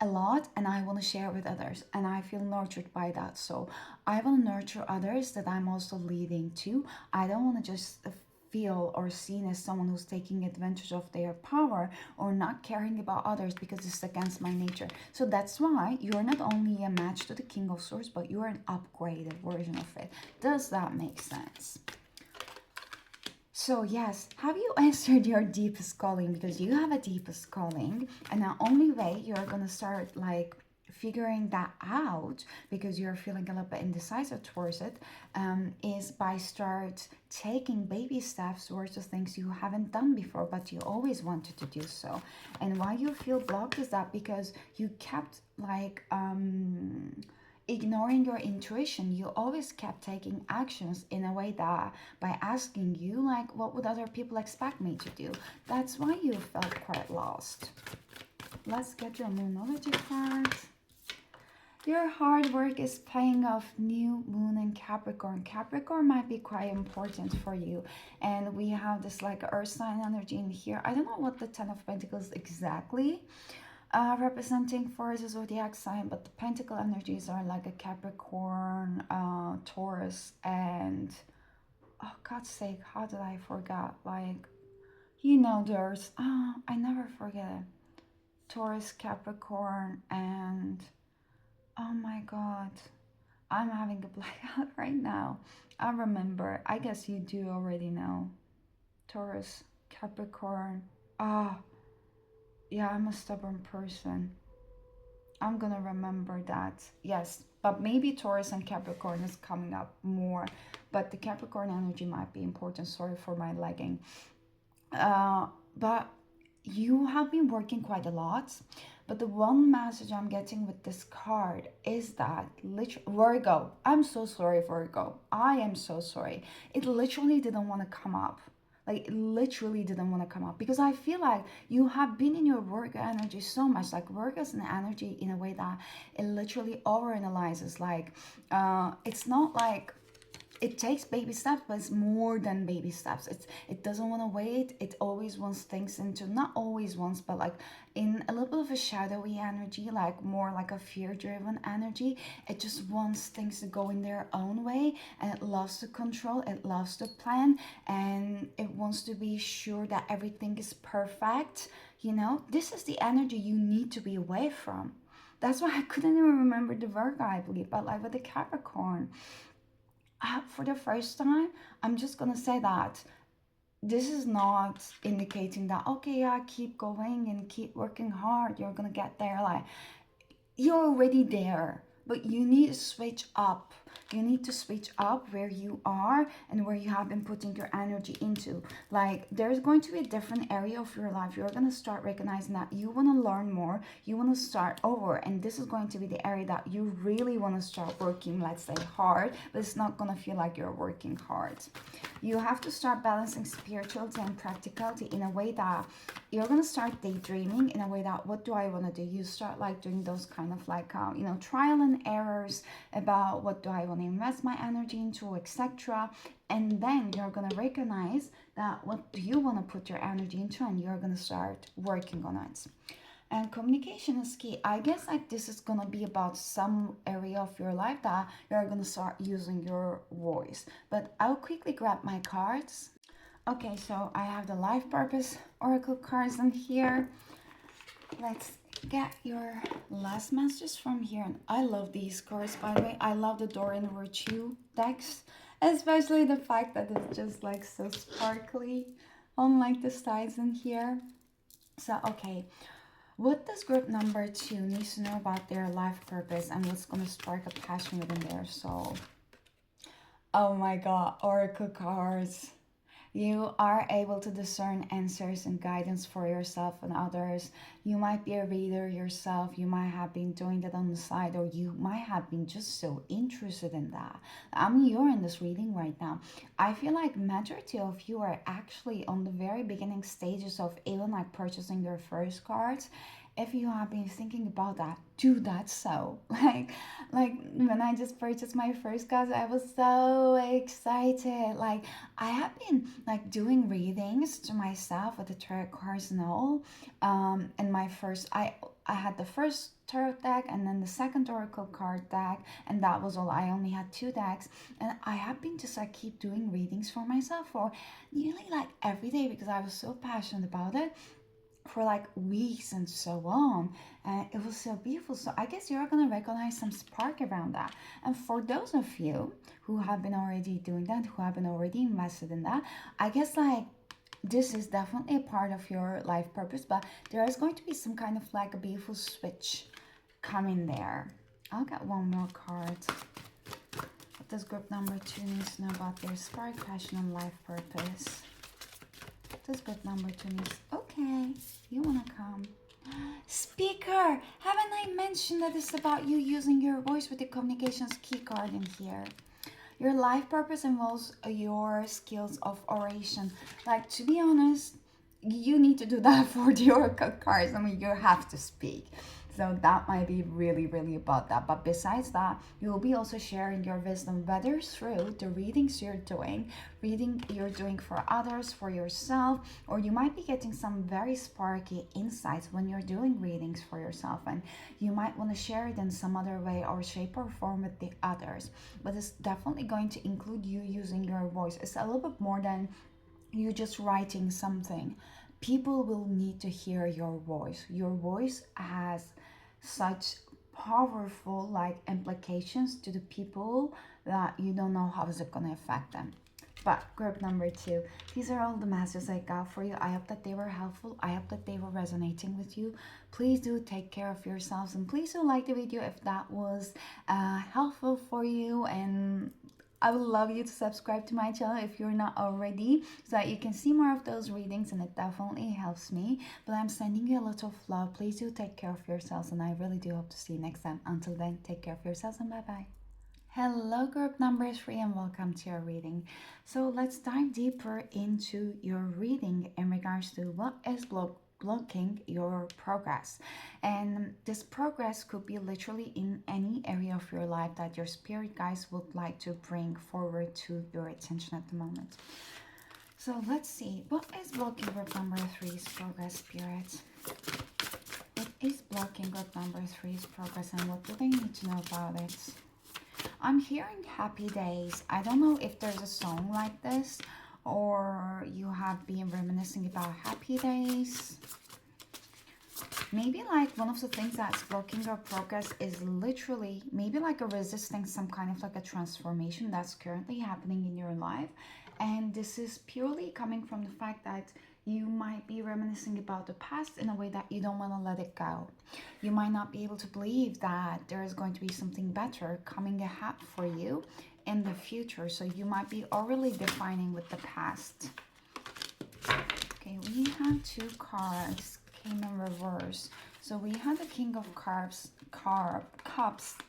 a lot and I want to share with others, and I feel nurtured by that. So I want to nurture others that I'm also leading to. I don't want to just feel or seen as someone who's taking advantage of their power or not caring about others, because it's against my nature. So that's why you're not only a match to the King of Swords, but you're an upgraded version of it. Does that make sense? So yes, have you answered your deepest calling? Because you have a deepest calling, and the only way you're gonna start like figuring that out, because you're feeling a little bit indecisive towards it, is by start taking baby steps towards the things you haven't done before, but you always wanted to do so. And why you feel blocked is that because you kept like ignoring your intuition. You always kept taking actions in a way that by asking you like what would other people expect me to do. That's why you felt quite lost. Let's get your Moonology cards. Your hard work is paying off. New moon in Capricorn. Capricorn might be quite important for you. And we have this like earth sign energy in here. I don't know what the 10 of Pentacles exactly representing for the zodiac sign, but the pentacle energies are like a Capricorn, Taurus, and oh God's sake, how did I forget? Like, you know, there's I never forget Taurus, Capricorn, and oh my God, I'm having a blackout right now. I remember. I guess you do already know. Taurus, Capricorn. Ah, yeah, I'm a stubborn person. I'm gonna remember that. Yes, but maybe Taurus and Capricorn is coming up more. But the Capricorn energy might be important. Sorry for my lagging. Uh, but you have been working quite a lot. But the one message I'm getting with this card is that Virgo. I'm so sorry, Virgo. I am so sorry. It literally didn't want to come up. Like it literally didn't want to come up, because I feel like you have been in your work energy so much. Like work is an energy in a way that it literally overanalyzes. Like it's not like it takes baby steps, but it's more than baby steps. It doesn't want to wait. It always wants things into, not always wants, but like in a little bit of a shadowy energy, like more like a fear-driven energy. It just wants things to go in their own way, and it loves to control. It loves to plan, and it wants to be sure that everything is perfect. You know, this is the energy you need to be away from. That's why I couldn't even remember the Virgo, I believe, but like with the Capricorn, for the first time, I'm just gonna say that this is not indicating that okay, yeah, keep going and keep working hard, you're gonna get there. Like you're already there, but you need to switch up. You need to switch up where you are and where you have been putting your energy into. Like there's going to be a different area of your life. You're going to start recognizing that you want to learn more, you want to start over, and this is going to be the area that you really want to start working, let's say, hard, but it's not going to feel like you're working hard. You have to start balancing spirituality and practicality in a way that you're going to start daydreaming in a way that what do I want to do. You start like doing those kind of like trial and errors about what do I want to invest my energy into, etc. And then you're going to recognize that what do you want to put your energy into, and you're going to start working on it. And communication is key. I guess like this is gonna be about some area of your life that you're gonna start using your voice. But I'll quickly grab my cards. Okay, so I have the life purpose oracle cards in here. Let's get your last messages from here. And I love these cards, by the way. I love the Dorian Virtue decks, especially the fact that it's just like so sparkly on like the sides in here. So, okay, what does group number 2 needs to know about their life purpose and what's going to spark a passion within their soul? Oh my god, oracle cards. You are able to discern answers and guidance for yourself and others. You might be a reader yourself. You might have been doing that on the side, or you might have been just so interested in that. I mean, you're in this reading right now. I feel like majority of you are actually on the very beginning stages of even like purchasing your first cards. If you have been thinking about that, do that. So like when I just purchased my first cards, I was so excited. Like I have been like doing readings to myself with the tarot cards and all. And my first, I had the first tarot deck and then the second oracle card deck, and that was all. I only had two decks, and I have been just like keep doing readings for myself for nearly like every day because I was so passionate about it for like weeks and so on, and it was so beautiful. So I guess you're gonna recognize some spark around that. And for those of you who have been already doing that, who have been already invested in that, I guess like this is definitely a part of your life purpose, but there is going to be some kind of like a beautiful switch coming there. I'll get one more card. What does group number 2 needs to know about their spark, passion, and life purpose? This group number 2 needs. Okay, you wanna come. Speaker! Haven't I mentioned that it's about you using your voice with the communications key card in here? Your life purpose involves your skills of oration. Like, to be honest, you need to do that for the oracle cards. I mean, you have to speak. So that might be really, really about that. But besides that, you will be also sharing your wisdom, whether through the readings reading you're doing for others, for yourself, or you might be getting some very sparky insights when you're doing readings for yourself. And you might want to share it in some other way or shape or form with the others. But it's definitely going to include you using your voice. It's a little bit more than you just writing something. People will need to hear your voice. Your voice has such powerful like implications to the people that you don't know how is it going to affect them. But group number 2, these are all the messages I got for you. I hope that they were helpful. I hope that they were resonating with you. Please do take care of yourselves, and please do like the video if that was helpful for you. And I would love you to subscribe to my channel if you're not already, so that you can see more of those readings, and it definitely helps me. But I'm sending you a lot of love. Please do take care of yourselves, and I really do hope to see you next time. Until then, take care of yourselves and bye-bye. Hello group number 3 and welcome to your reading. So let's dive deeper into your reading in regards to what is blocking your progress. And this progress could be literally in any area of your life that your spirit guides would like to bring forward to your attention at the moment. So let's see, what is blocking group number 3's progress, spirit? What is blocking group number 3's progress, and what do they need to know about it? I'm hearing happy days. I don't know if there's a song like this or you have been reminiscing about happy days. Maybe like one of the things that's blocking your progress is literally maybe like a resisting some kind of like a transformation that's currently happening in your life. And this is purely coming from the fact that you might be reminiscing about the past in a way that you don't want to let it go. You might not be able to believe that there is going to be something better coming ahead for you in the future. So you might be already defining with the past. Okay, we have 2 cards came in reverse. So we had the King of Cups,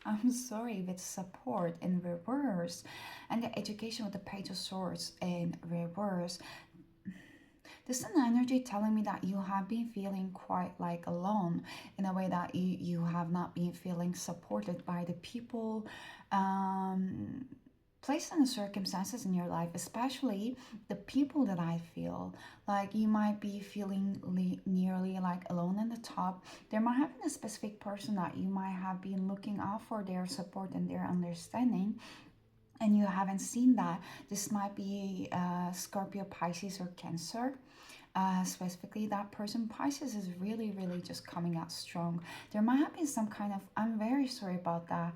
I'm sorry, with support in reverse, and the education with the Page of Swords in reverse. This is an energy telling me that you have been feeling quite like alone in a way that you have not been feeling supported by the people placed in the circumstances in your life, especially the people that I feel like you might be feeling nearly like alone in the top. There might have been a specific person that you might have been looking out for their support and their understanding, and you haven't seen that. This might be Scorpio, Pisces, or Cancer. Specifically, that person Pisces is really, really just coming out strong. There might have been some kind of, I'm very sorry about that,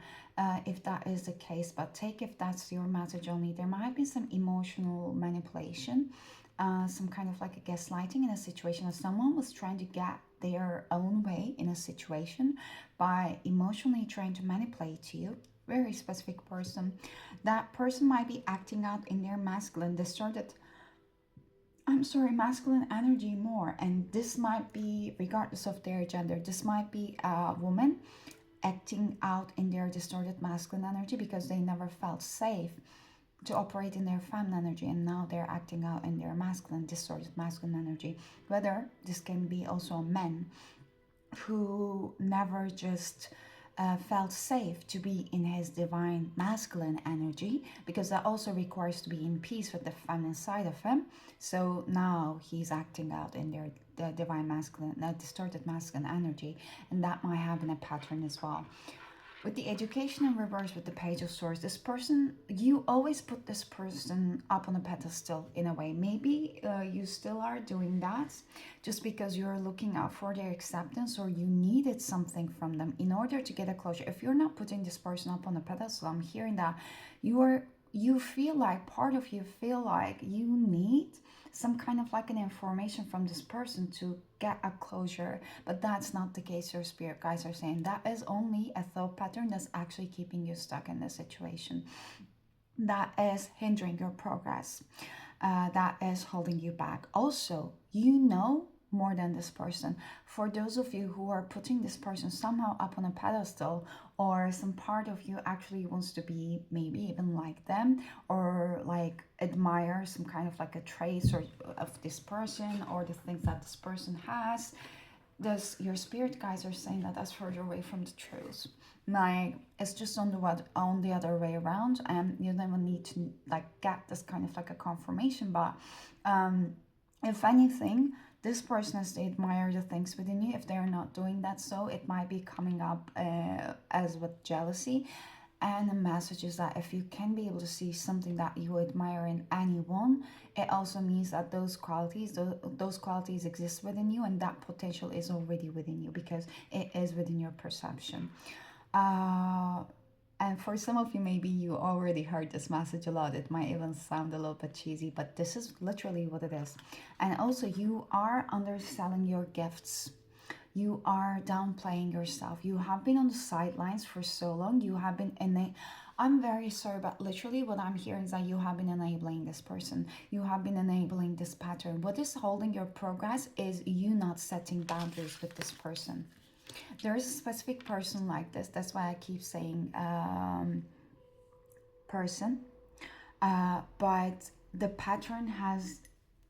if that is the case, but take if that's your message only. There might have been some emotional manipulation, some kind of like a gaslighting in a situation, that someone was trying to get their own way in a situation by emotionally trying to manipulate you. Very specific person. That person might be acting out in their masculine, distorted, I'm sorry, masculine energy more. And this might be, regardless of their gender, this might be a woman acting out in their distorted masculine energy because they never felt safe to operate in their feminine energy, and now they're acting out in their masculine, distorted masculine energy. Whether this can be also men who never just felt safe to be in his divine masculine energy, because that also requires to be in peace with the feminine side of him. So now he's acting out in their the divine masculine, distorted masculine energy, and that might have been a pattern as well. With the education in reverse, with the page of swords, this person, you always put this person up on a pedestal in a way. Maybe you still are doing that just because you're looking out for their acceptance, or you needed something from them in order to get a closure. If you're not putting this person up on a pedestal, I'm hearing that you feel like, part of you feel like you need some kind of like an information from this person to get a closure, but that's not the case. Your spirit guides are saying that is only a thought pattern that's actually keeping you stuck in this situation, that is hindering your progress, that is holding you back. Also, you know more than this person. For those of you who are putting this person somehow up on a pedestal, or some part of you actually wants to be maybe even like them, or like admire some kind of like a trace or of this person, or the things that this person has, this, your spirit guides are saying that that's further away from the truth. Like, it's just on the other way around, and you never need to like get this kind of like a confirmation. But if anything, this person, as they admire the things within you, if they're not doing that, so it might be coming up as with jealousy. And the message is that if you can be able to see something that you admire in anyone, it also means that those qualities exist within you, and that potential is already within you because it is within your perception. Uh, and for some of you, maybe you already heard this message a lot. It might even sound a little bit cheesy, but this is literally what it is. And also, you are underselling your gifts. You are downplaying yourself. You have been on the sidelines for so long. You have been in a, I'm very sorry, but literally what I'm hearing is that you have been enabling this person. You have been enabling this pattern. What is holding your progress is you not setting boundaries with this person. There is a specific person like this. That's why I keep saying person. But the pattern has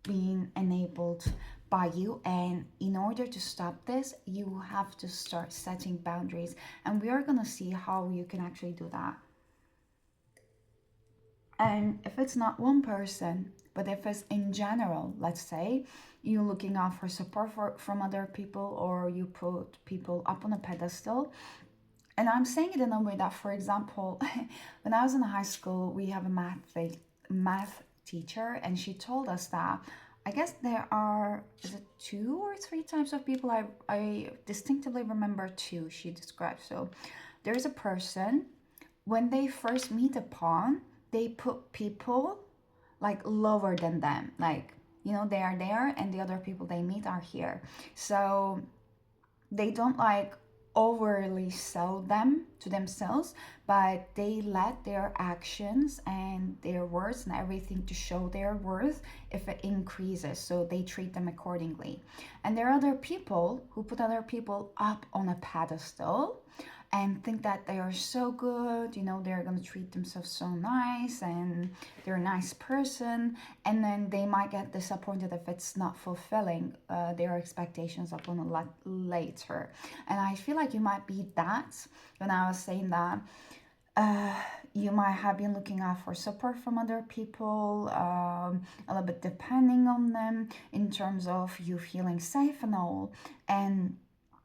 been enabled by you, and in order to stop this, you have to start setting boundaries, and we are going to see how you can actually do that. And if it's not one person, but if it's in general, let's say you looking out for support from other people, or you put people up on a pedestal. And I'm saying it in a way that, for example, when I was in high school, we have a math teacher, and she told us that I guess there are, is it 2 or 3 types of people? I distinctively remember two she described. So there's a person, when they first meet upon, they put people like lower than them. Like, they are there and the other people they meet are here. So they don't like overly sell them to themselves, but they let their actions and their words and everything to show their worth if it increases, so they treat them accordingly. And there are other people who put other people up on a pedestal and think that they are so good, they're going to treat themselves so nice and they're a nice person, and then they might get disappointed if it's not fulfilling their expectations upon a lot later. And I feel like you might be that when I was saying that. uh, you might have been looking out for support from other people, a little bit depending on them in terms of you feeling safe and all. And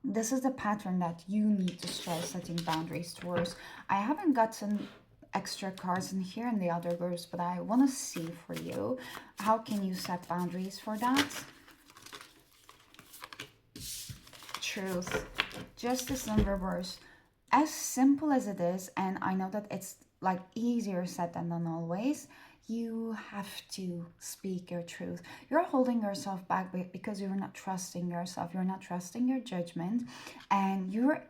this is the pattern that you need to start setting boundaries towards. I haven't gotten extra cards in here in the other groups, but I want to see for you, how can you set boundaries for that? Truth, justice in reverse. As simple as it is, and I know that it's like easier said than done always, you have to speak your truth. You're holding yourself back because you're not trusting yourself, you're not trusting your judgment, and you're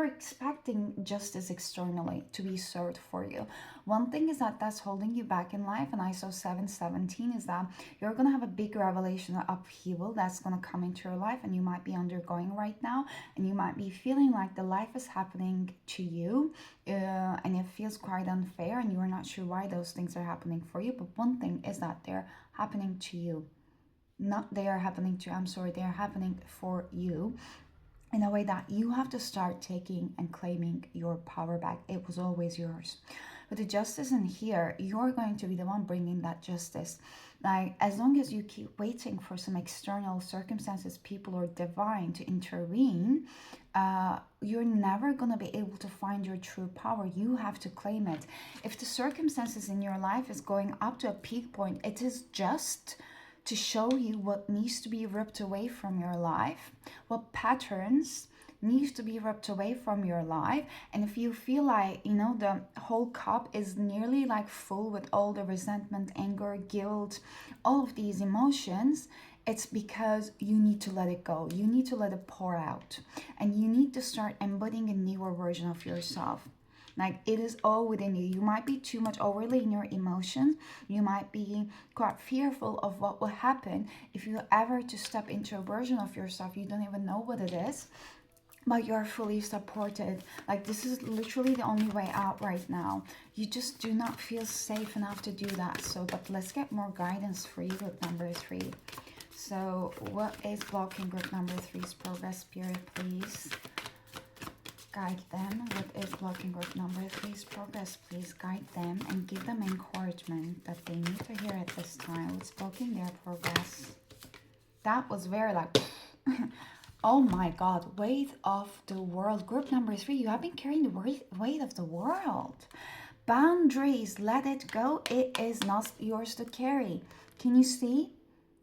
expecting justice externally to be served for you. One thing is that that's holding you back in life, and ISO 717 is that you're gonna have a big revelation of upheaval that's gonna come into your life, and you might be undergoing right now, and you might be feeling like the life is happening to you, and it feels quite unfair, and you're not sure why those things are happening for you. But one thing is that they're happening to you, not they are happening to you, I'm sorry, they are happening for you, in a way that you have to start taking and claiming your power back. It was always yours. But the justice in here, you're going to be the one bringing that justice. Like, as long as you keep waiting for some external circumstances, people or divine to intervene, you're never going to be able to find your true power. You have to claim it. If the circumstances in your life is going up to a peak point, it is just to show you what needs to be ripped away from your life, what patterns needs to be ripped away from your life. And if you feel like, the whole cup is nearly like full with all the resentment, anger, guilt, all of these emotions, it's because you need to let it go. You need to let it pour out, and you need to start embodying a newer version of yourself. Like, it is all within you. You might be too much overly in your emotions. You might be quite fearful of what will happen if you ever to step into a version of yourself you don't even know what it is, but you're fully supported. Like, this is literally the only way out right now. You just do not feel safe enough to do that. So, but let's get more guidance for you with number 3. So what is blocking group number 3's progress, Spirit, please? Guide them. What is blocking group number 3's progress? Please guide them and give them encouragement that they need to hear at this time. What's blocking their progress? That was very like, oh my God, weight of the world. Group number 3, you have been carrying the weight of the world. Boundaries, let it go. It is not yours to carry. Can you see?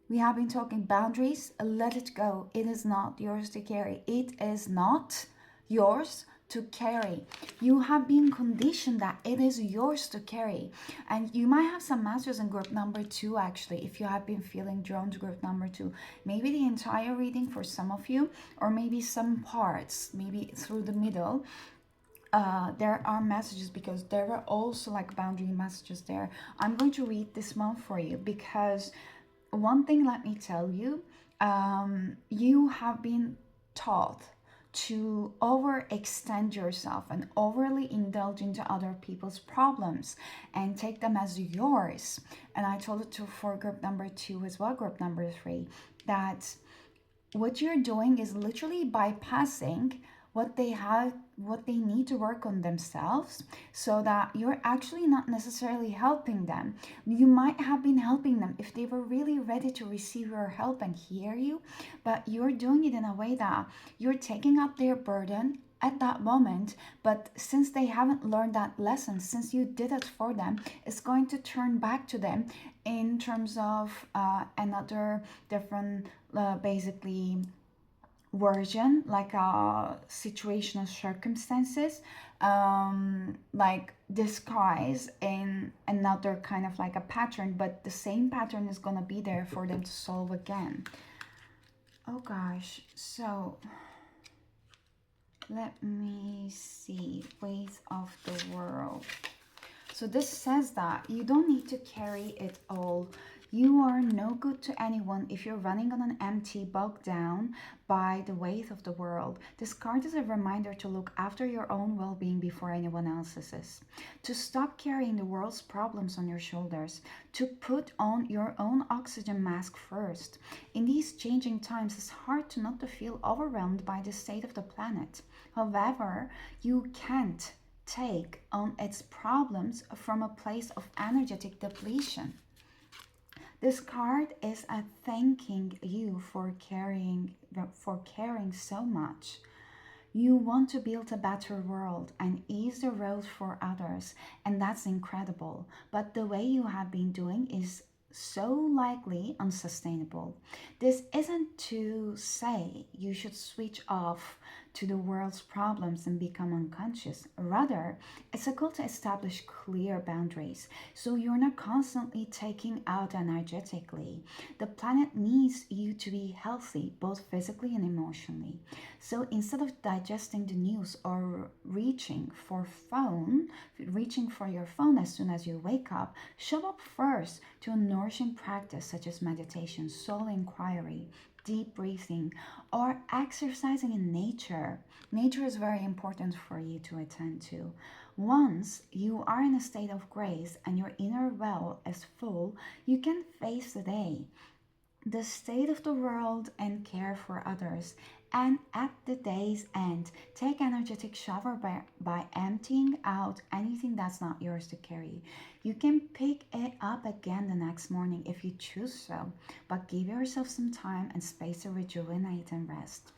We have been talking boundaries. Let it go. It is not yours to carry. It is not yours to carry. You have been conditioned that it is yours to carry. And you might have some masters in group number 2, actually, if you have been feeling drawn to group number 2. Maybe the entire reading for some of you, or maybe some parts, maybe through the middle. There are messages, because there are also like boundary messages there. I'm going to read this one for you, because one thing, let me tell you, you have been taught to overextend yourself and overly indulge into other people's problems and take them as yours. And I told it to for group number 2 as well, group number 3, that what you're doing is literally bypassing what they need to work on themselves, so that you're actually not necessarily helping them. You might have been helping them if they were really ready to receive your help and hear you, but you're doing it in a way that you're taking up their burden at that moment. But since they haven't learned that lesson, since you did it for them, it's going to turn back to them in terms of another different basically version, like a situation or circumstances, like disguise in another kind of like a pattern, but the same pattern is gonna be there for them to solve again. Oh gosh, so let me see. Weight of the world. So this says that you don't need to carry it all. You are no good to anyone if you're running on an empty, bogged down by the weight of the world. This card is a reminder to look after your own well-being before anyone else's is. To stop carrying the world's problems on your shoulders. To put on your own oxygen mask first. In these changing times, it's hard not to feel overwhelmed by the state of the planet. However, you can't take on its problems from a place of energetic depletion. This card is a thanking you for caring so much. You want to build a better world and ease the road for others, and that's incredible. But the way you have been doing is so likely unsustainable. This isn't to say you should switch off to the world's problems and become unconscious. Rather, it's a call to establish clear boundaries so you're not constantly taking out energetically. The planet needs you to be healthy, both physically and emotionally. So instead of digesting the news or reaching for your phone as soon as you wake up, show up first to a nourishing practice such as meditation, soul inquiry, deep breathing, or exercising in nature. Nature is very important for you to attend to. Once you are in a state of grace and your inner well is full, you can face the day, the state of the world, and care for others. And at the day's end, take energetic shower by emptying out anything that's not yours to carry. You can pick it up again the next morning if you choose so, but give yourself some time and space to rejuvenate and rest.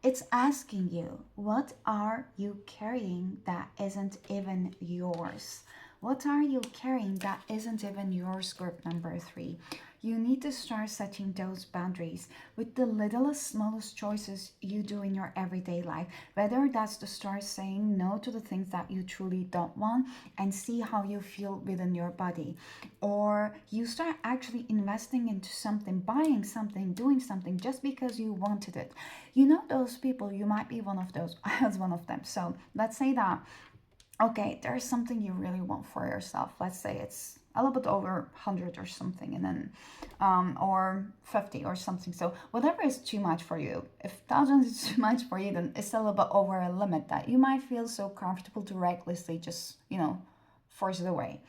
It's asking you, what are you carrying that isn't even yours? What are you carrying that isn't even yours, group number three? You need to start setting those boundaries with the littlest, smallest choices you do in your everyday life. Whether that's to start saying no to the things that you truly don't want and see how you feel within your body, or you start actually investing into something, buying something, doing something just because you wanted it. You know, those people, you might be one of those. I was one of them. So let's say that, okay, there's something you really want for yourself. Let's say it's a little bit over 100 or something, and then or 50 or something. So whatever is too much for you, if thousands is too much for you, then it's a little bit over a limit that you might feel so comfortable to recklessly just, force it away,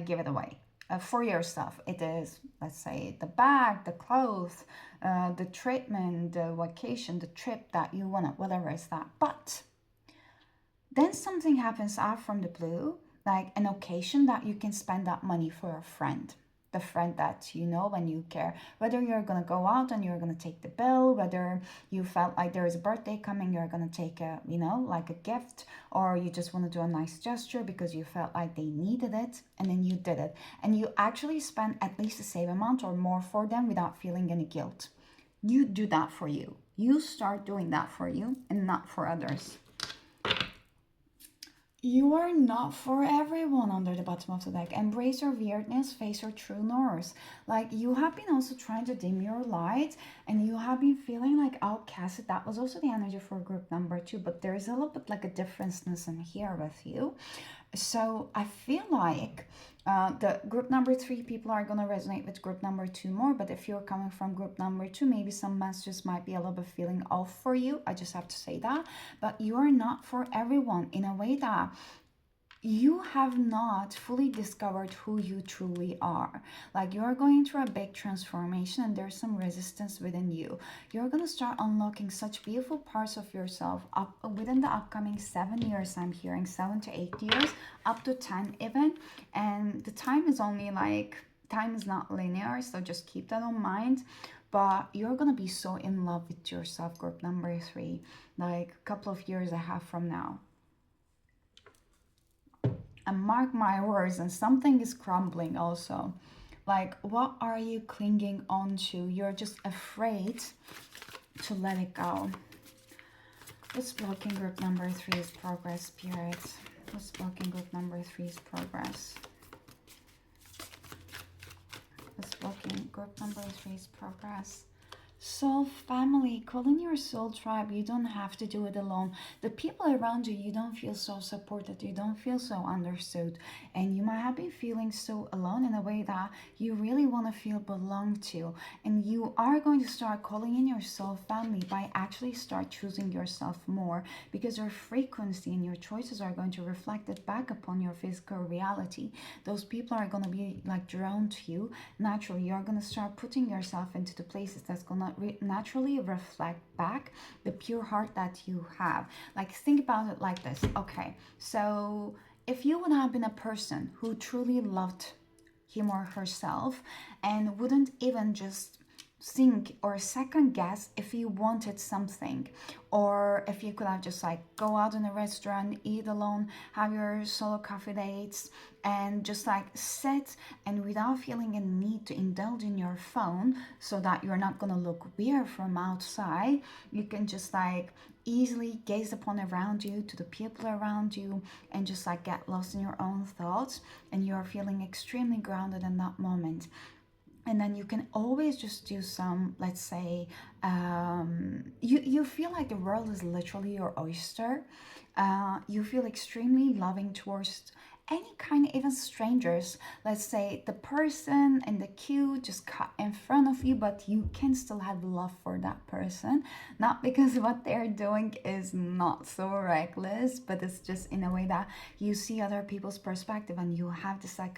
give it away. For yourself, it is, let's say, the bag, the clothes, the treatment, the vacation, the trip that you want, whatever is that. But then something happens out from the blue, like an occasion that you can spend that money for a friend. The friend that you know and you care. Whether you're going to go out and you're going to take the bill, whether you felt like there is a birthday coming, you're going to take a, like a gift, or you just want to do a nice gesture because you felt like they needed it, and then you did it. And you actually spent at least the same amount or more for them without feeling any guilt. You do that for you. You start doing that for you and not for others. You are not for everyone under the bottom of the deck. Embrace your weirdness, face your true north. Like, you have been also trying to dim your light and you have been feeling like outcasted. That was also the energy for group number two, but there is a little bit like a differenceness in here with you. So I feel like the group number three people are going to resonate with group number two more. But if you're coming from group number two, maybe some messages might be a little bit feeling off for you. I just have to say that. But you are not for everyone, in a way that you have not fully discovered who you truly are. Like, you're going through a big transformation and there's some resistance within you. You're going to start unlocking such beautiful parts of yourself up within the upcoming 7 years. I'm hearing 7 to 8 years, up to 10 even. And the time is only like, time is not linear, so just keep that in mind. But you're going to be so in love with yourself, group number three, like a couple of years and a half from now. And mark my words, and something is crumbling also. Like, what are you clinging on to? You're just afraid to let it go. What's blocking group number three's progress, Spirit? What's blocking group number three's progress? What's blocking group number three's progress? Soul family, call in your soul tribe. You don't have to do it alone. The people around you, you don't feel so supported, you don't feel so understood, and you might have been feeling so alone in a way that you really want to feel belonged to. And you are going to start calling in your soul family by actually start choosing yourself more, because your frequency and your choices are going to reflect it back upon your physical reality. Those people are going to be like drawn to you naturally. You're going to start putting yourself into the places that's going to naturally reflect back the pure heart that you have. Like, think about it like this. Okay, so if you would have been a person who truly loved him or herself and wouldn't even just think or second guess if you wanted something, or if you could have just like go out in a restaurant, eat alone, have your solo coffee dates, and just like sit and without feeling a need to indulge in your phone so that you're not gonna look weird from outside, you can just like easily gaze upon around you, to the people around you, and just like get lost in your own thoughts, and you're feeling extremely grounded in that moment. And then you can always just do some, let's say, you feel like the world is literally your oyster. You feel extremely loving towards any kind, even strangers. Let's say the person in the queue just cut in front of you, but you can still have love for that person, not because what they're doing is not so reckless, but it's just in a way that you see other people's perspective, and you have this like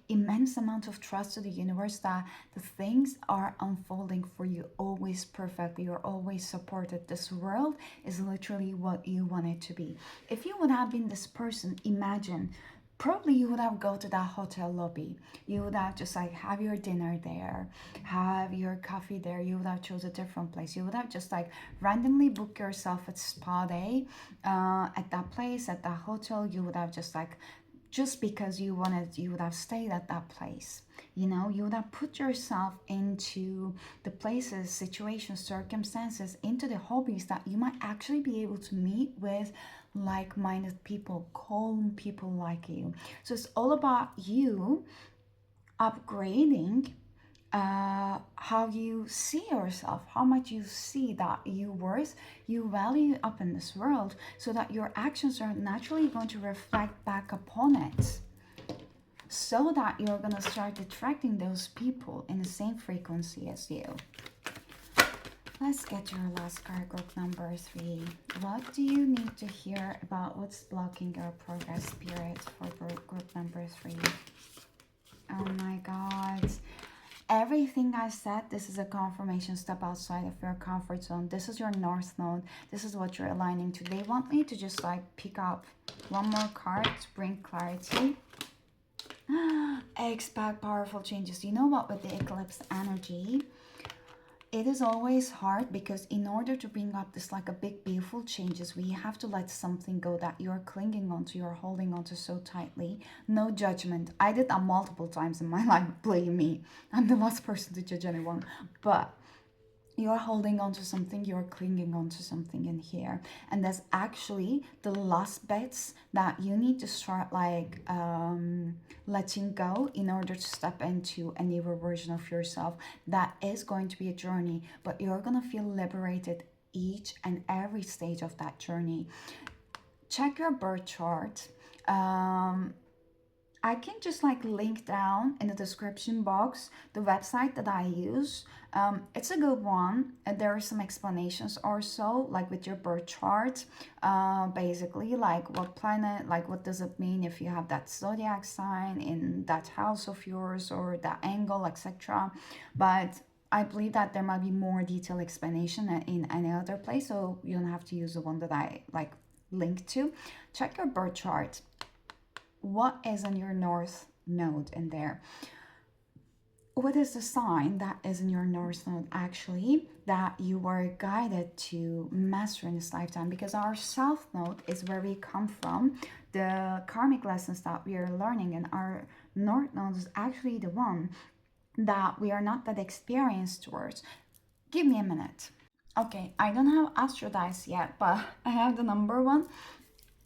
immense amount of trust to the universe that the things are unfolding for you always perfectly. You're always supported. This world is literally what you want it to be. If you would have been this person, imagine, probably you would have go to that hotel lobby, you would have just like have your dinner there, have your coffee there, you would have chose a different place, you would have just like randomly book yourself a spa day at that place, at that hotel. You would have just like, just because you wanted, you would have stayed at that place. You know, you would have put yourself into the places, situations, circumstances, into the hobbies that you might actually be able to meet with like-minded people, calm people like you. So it's all about you upgrading how you see yourself, how much you see that you worth, you value up in this world, so that your actions are naturally going to reflect back upon it, so that you're going to start attracting those people in the same frequency as you. Let's get your last card, group number 3. What do you need to hear about what's blocking your progress, Spirit, for group number 3? Oh my God. Everything I said, this is a confirmation. Step outside of your comfort zone. This is your north node. This is what you're aligning to. They want me to just like pick up one more card to bring clarity. Expect powerful changes. You know what, with the eclipse energy, it is always hard, because in order to bring up this like a big beautiful changes, we have to let something go that you're clinging onto, you're holding onto so tightly. No judgment. I did that multiple times in my life. Blame me. I'm the last person to judge anyone. But you're holding on to something, you're clinging on to something in here, and that's actually the last bits that you need to start like letting go in order to step into a newer version of yourself. That is going to be a journey, but you're gonna feel liberated each and every stage of that journey. Check your birth chart. I can just like link down in the description box the website that I use. It's a good one. There are some explanations also, like with your birth chart. Basically, like what planet, like what does it mean if you have that zodiac sign in that house of yours, or that angle, etc. But I believe that there might be more detailed explanation in any other place, so you don't have to use the one that I like link to. Check your birth chart. What is in your north node in there? What is the sign that is in your north node actually that you were guided to master in this lifetime? Because our south node is where we come from, the karmic lessons that we are learning, and our north node is actually the one that we are not that experienced towards. Give me a minute. Okay, I don't have Astro Dice yet, but I have the number one.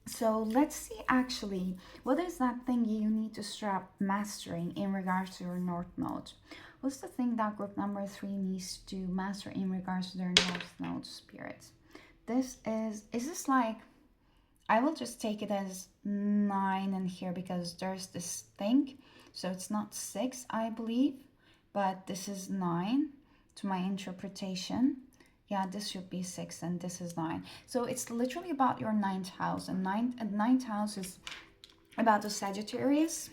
So let's see actually, what is that thing you need to start mastering in regards to your north node? What's the thing that group number 3 needs to master in regards to their north node, Spirit? This is this like, I will just take it as 9 in here because there's this thing. So it's not 6, I believe, but this is 9 to my interpretation. Yeah, this should be 6 and this is 9. So it's literally about your 9th house. And ninth house is about the Sagittarius.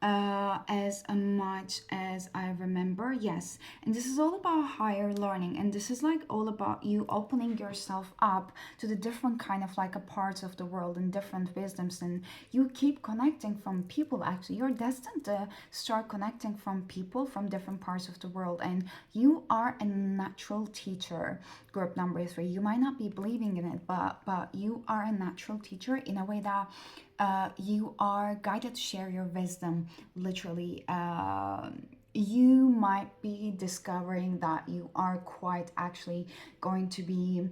as much as I remember. Yes, and this is all about higher learning, and this is like all about you opening yourself up to the different kind of like a parts of the world and different wisdoms, and you keep connecting from people. Actually, you're destined to start connecting from people from different parts of the world, and you are a natural teacher. Group number 3, you might not be believing in it, but you are a natural teacher in a way that you are guided to share your wisdom, literally. You might be discovering that you are quite actually going to be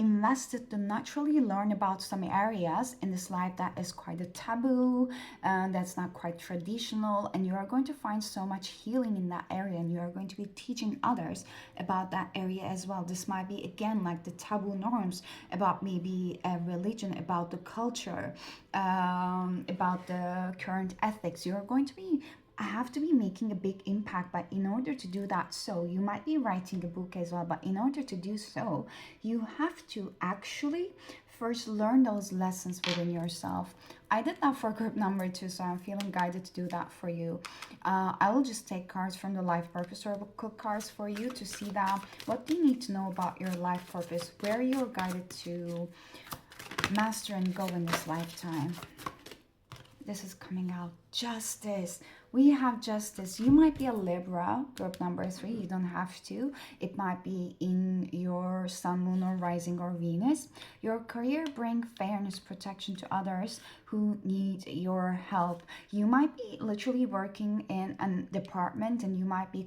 invested to naturally learn about some areas in this life that is quite a taboo, that's not quite traditional, and you are going to find so much healing in that area, and you are going to be teaching others about that area as well. This might be again like the taboo norms about maybe a religion, about the culture, about the current ethics. You're going to be I have to be making a big impact, but in order to do that, so you might be writing a book as well, but in order to do so, you have to actually first learn those lessons within yourself. I did that for group number 2, so I'm feeling guided to do that for you. I will just take cards from the life purpose oracle cards for you to see that what do you need to know about your life purpose, where you're guided to master and go in this lifetime. This is coming out. Justice. We have justice. You might be a Libra, group number 3. You don't have to. It might be in your sun, moon, or rising, or Venus. Your career bring fairness, protection to others who need your help. You might be literally working in a department, and you might be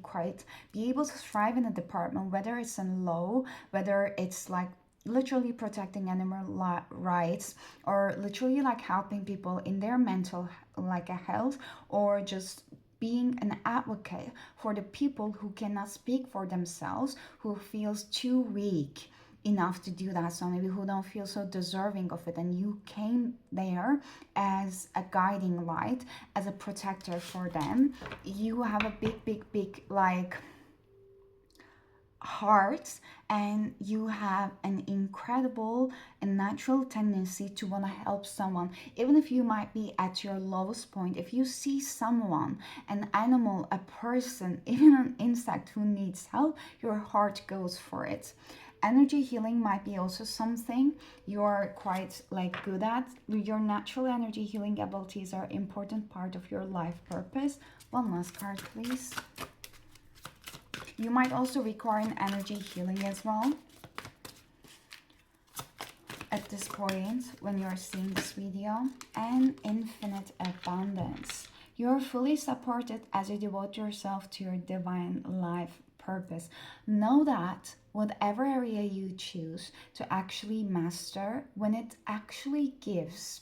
able to thrive in a department, whether it's in law, whether it's like literally protecting animal rights, or literally like helping people in their mental like a health, or just being an advocate for the people who cannot speak for themselves, who feels too weak enough to do that, so maybe who don't feel so deserving of it, and you came there as a guiding light, as a protector for them. You have a big like hearts, and you have an incredible and natural tendency to want to help someone, even if you might be at your lowest point. If you see someone, an animal, a person, even an insect who needs help, your heart goes for it. Energy healing might be also something you're quite like good at. Your natural energy healing abilities are important part of your life purpose. One last card, please. You might also require an energy healing as well at this point when you're seeing this video. And infinite abundance. You're fully supported as you devote yourself to your divine life purpose. Know that whatever area you choose to actually master, when it actually gives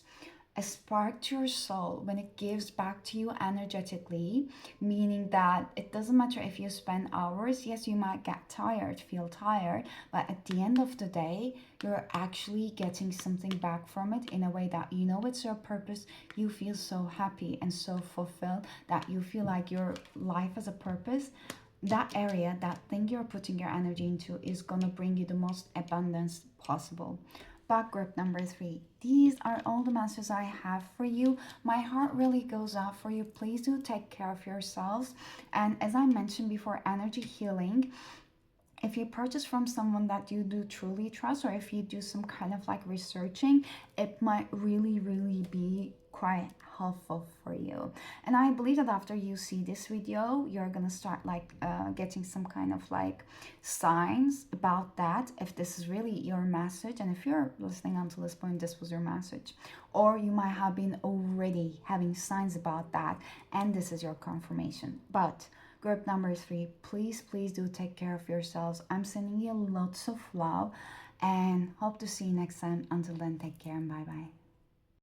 a spark to your soul, when it gives back to you energetically, meaning that it doesn't matter if you spend hours. Yes, you might get tired, feel tired, but at the end of the day, you're actually getting something back from it in a way that you know it's your purpose. You feel so happy and so fulfilled that you feel like your life has a purpose. That area, that thing you're putting your energy into, is gonna bring you the most abundance possible. Back group number 3. These are all the messages I have for you. My heart really goes out for you. Please do take care of yourselves. And as I mentioned before, energy healing, if you purchase from someone that you do truly trust, or if you do some kind of like researching, it might really be quite helpful for you. And I believe that after you see this video, you're gonna start like getting some kind of like signs about that, if this is really your message. And if you're listening until this point, this was your message, or you might have been already having signs about that, and this is your confirmation. But group number 3, please do take care of yourselves. I'm sending you lots of love, and hope to see you next time. Until then, take care and bye bye.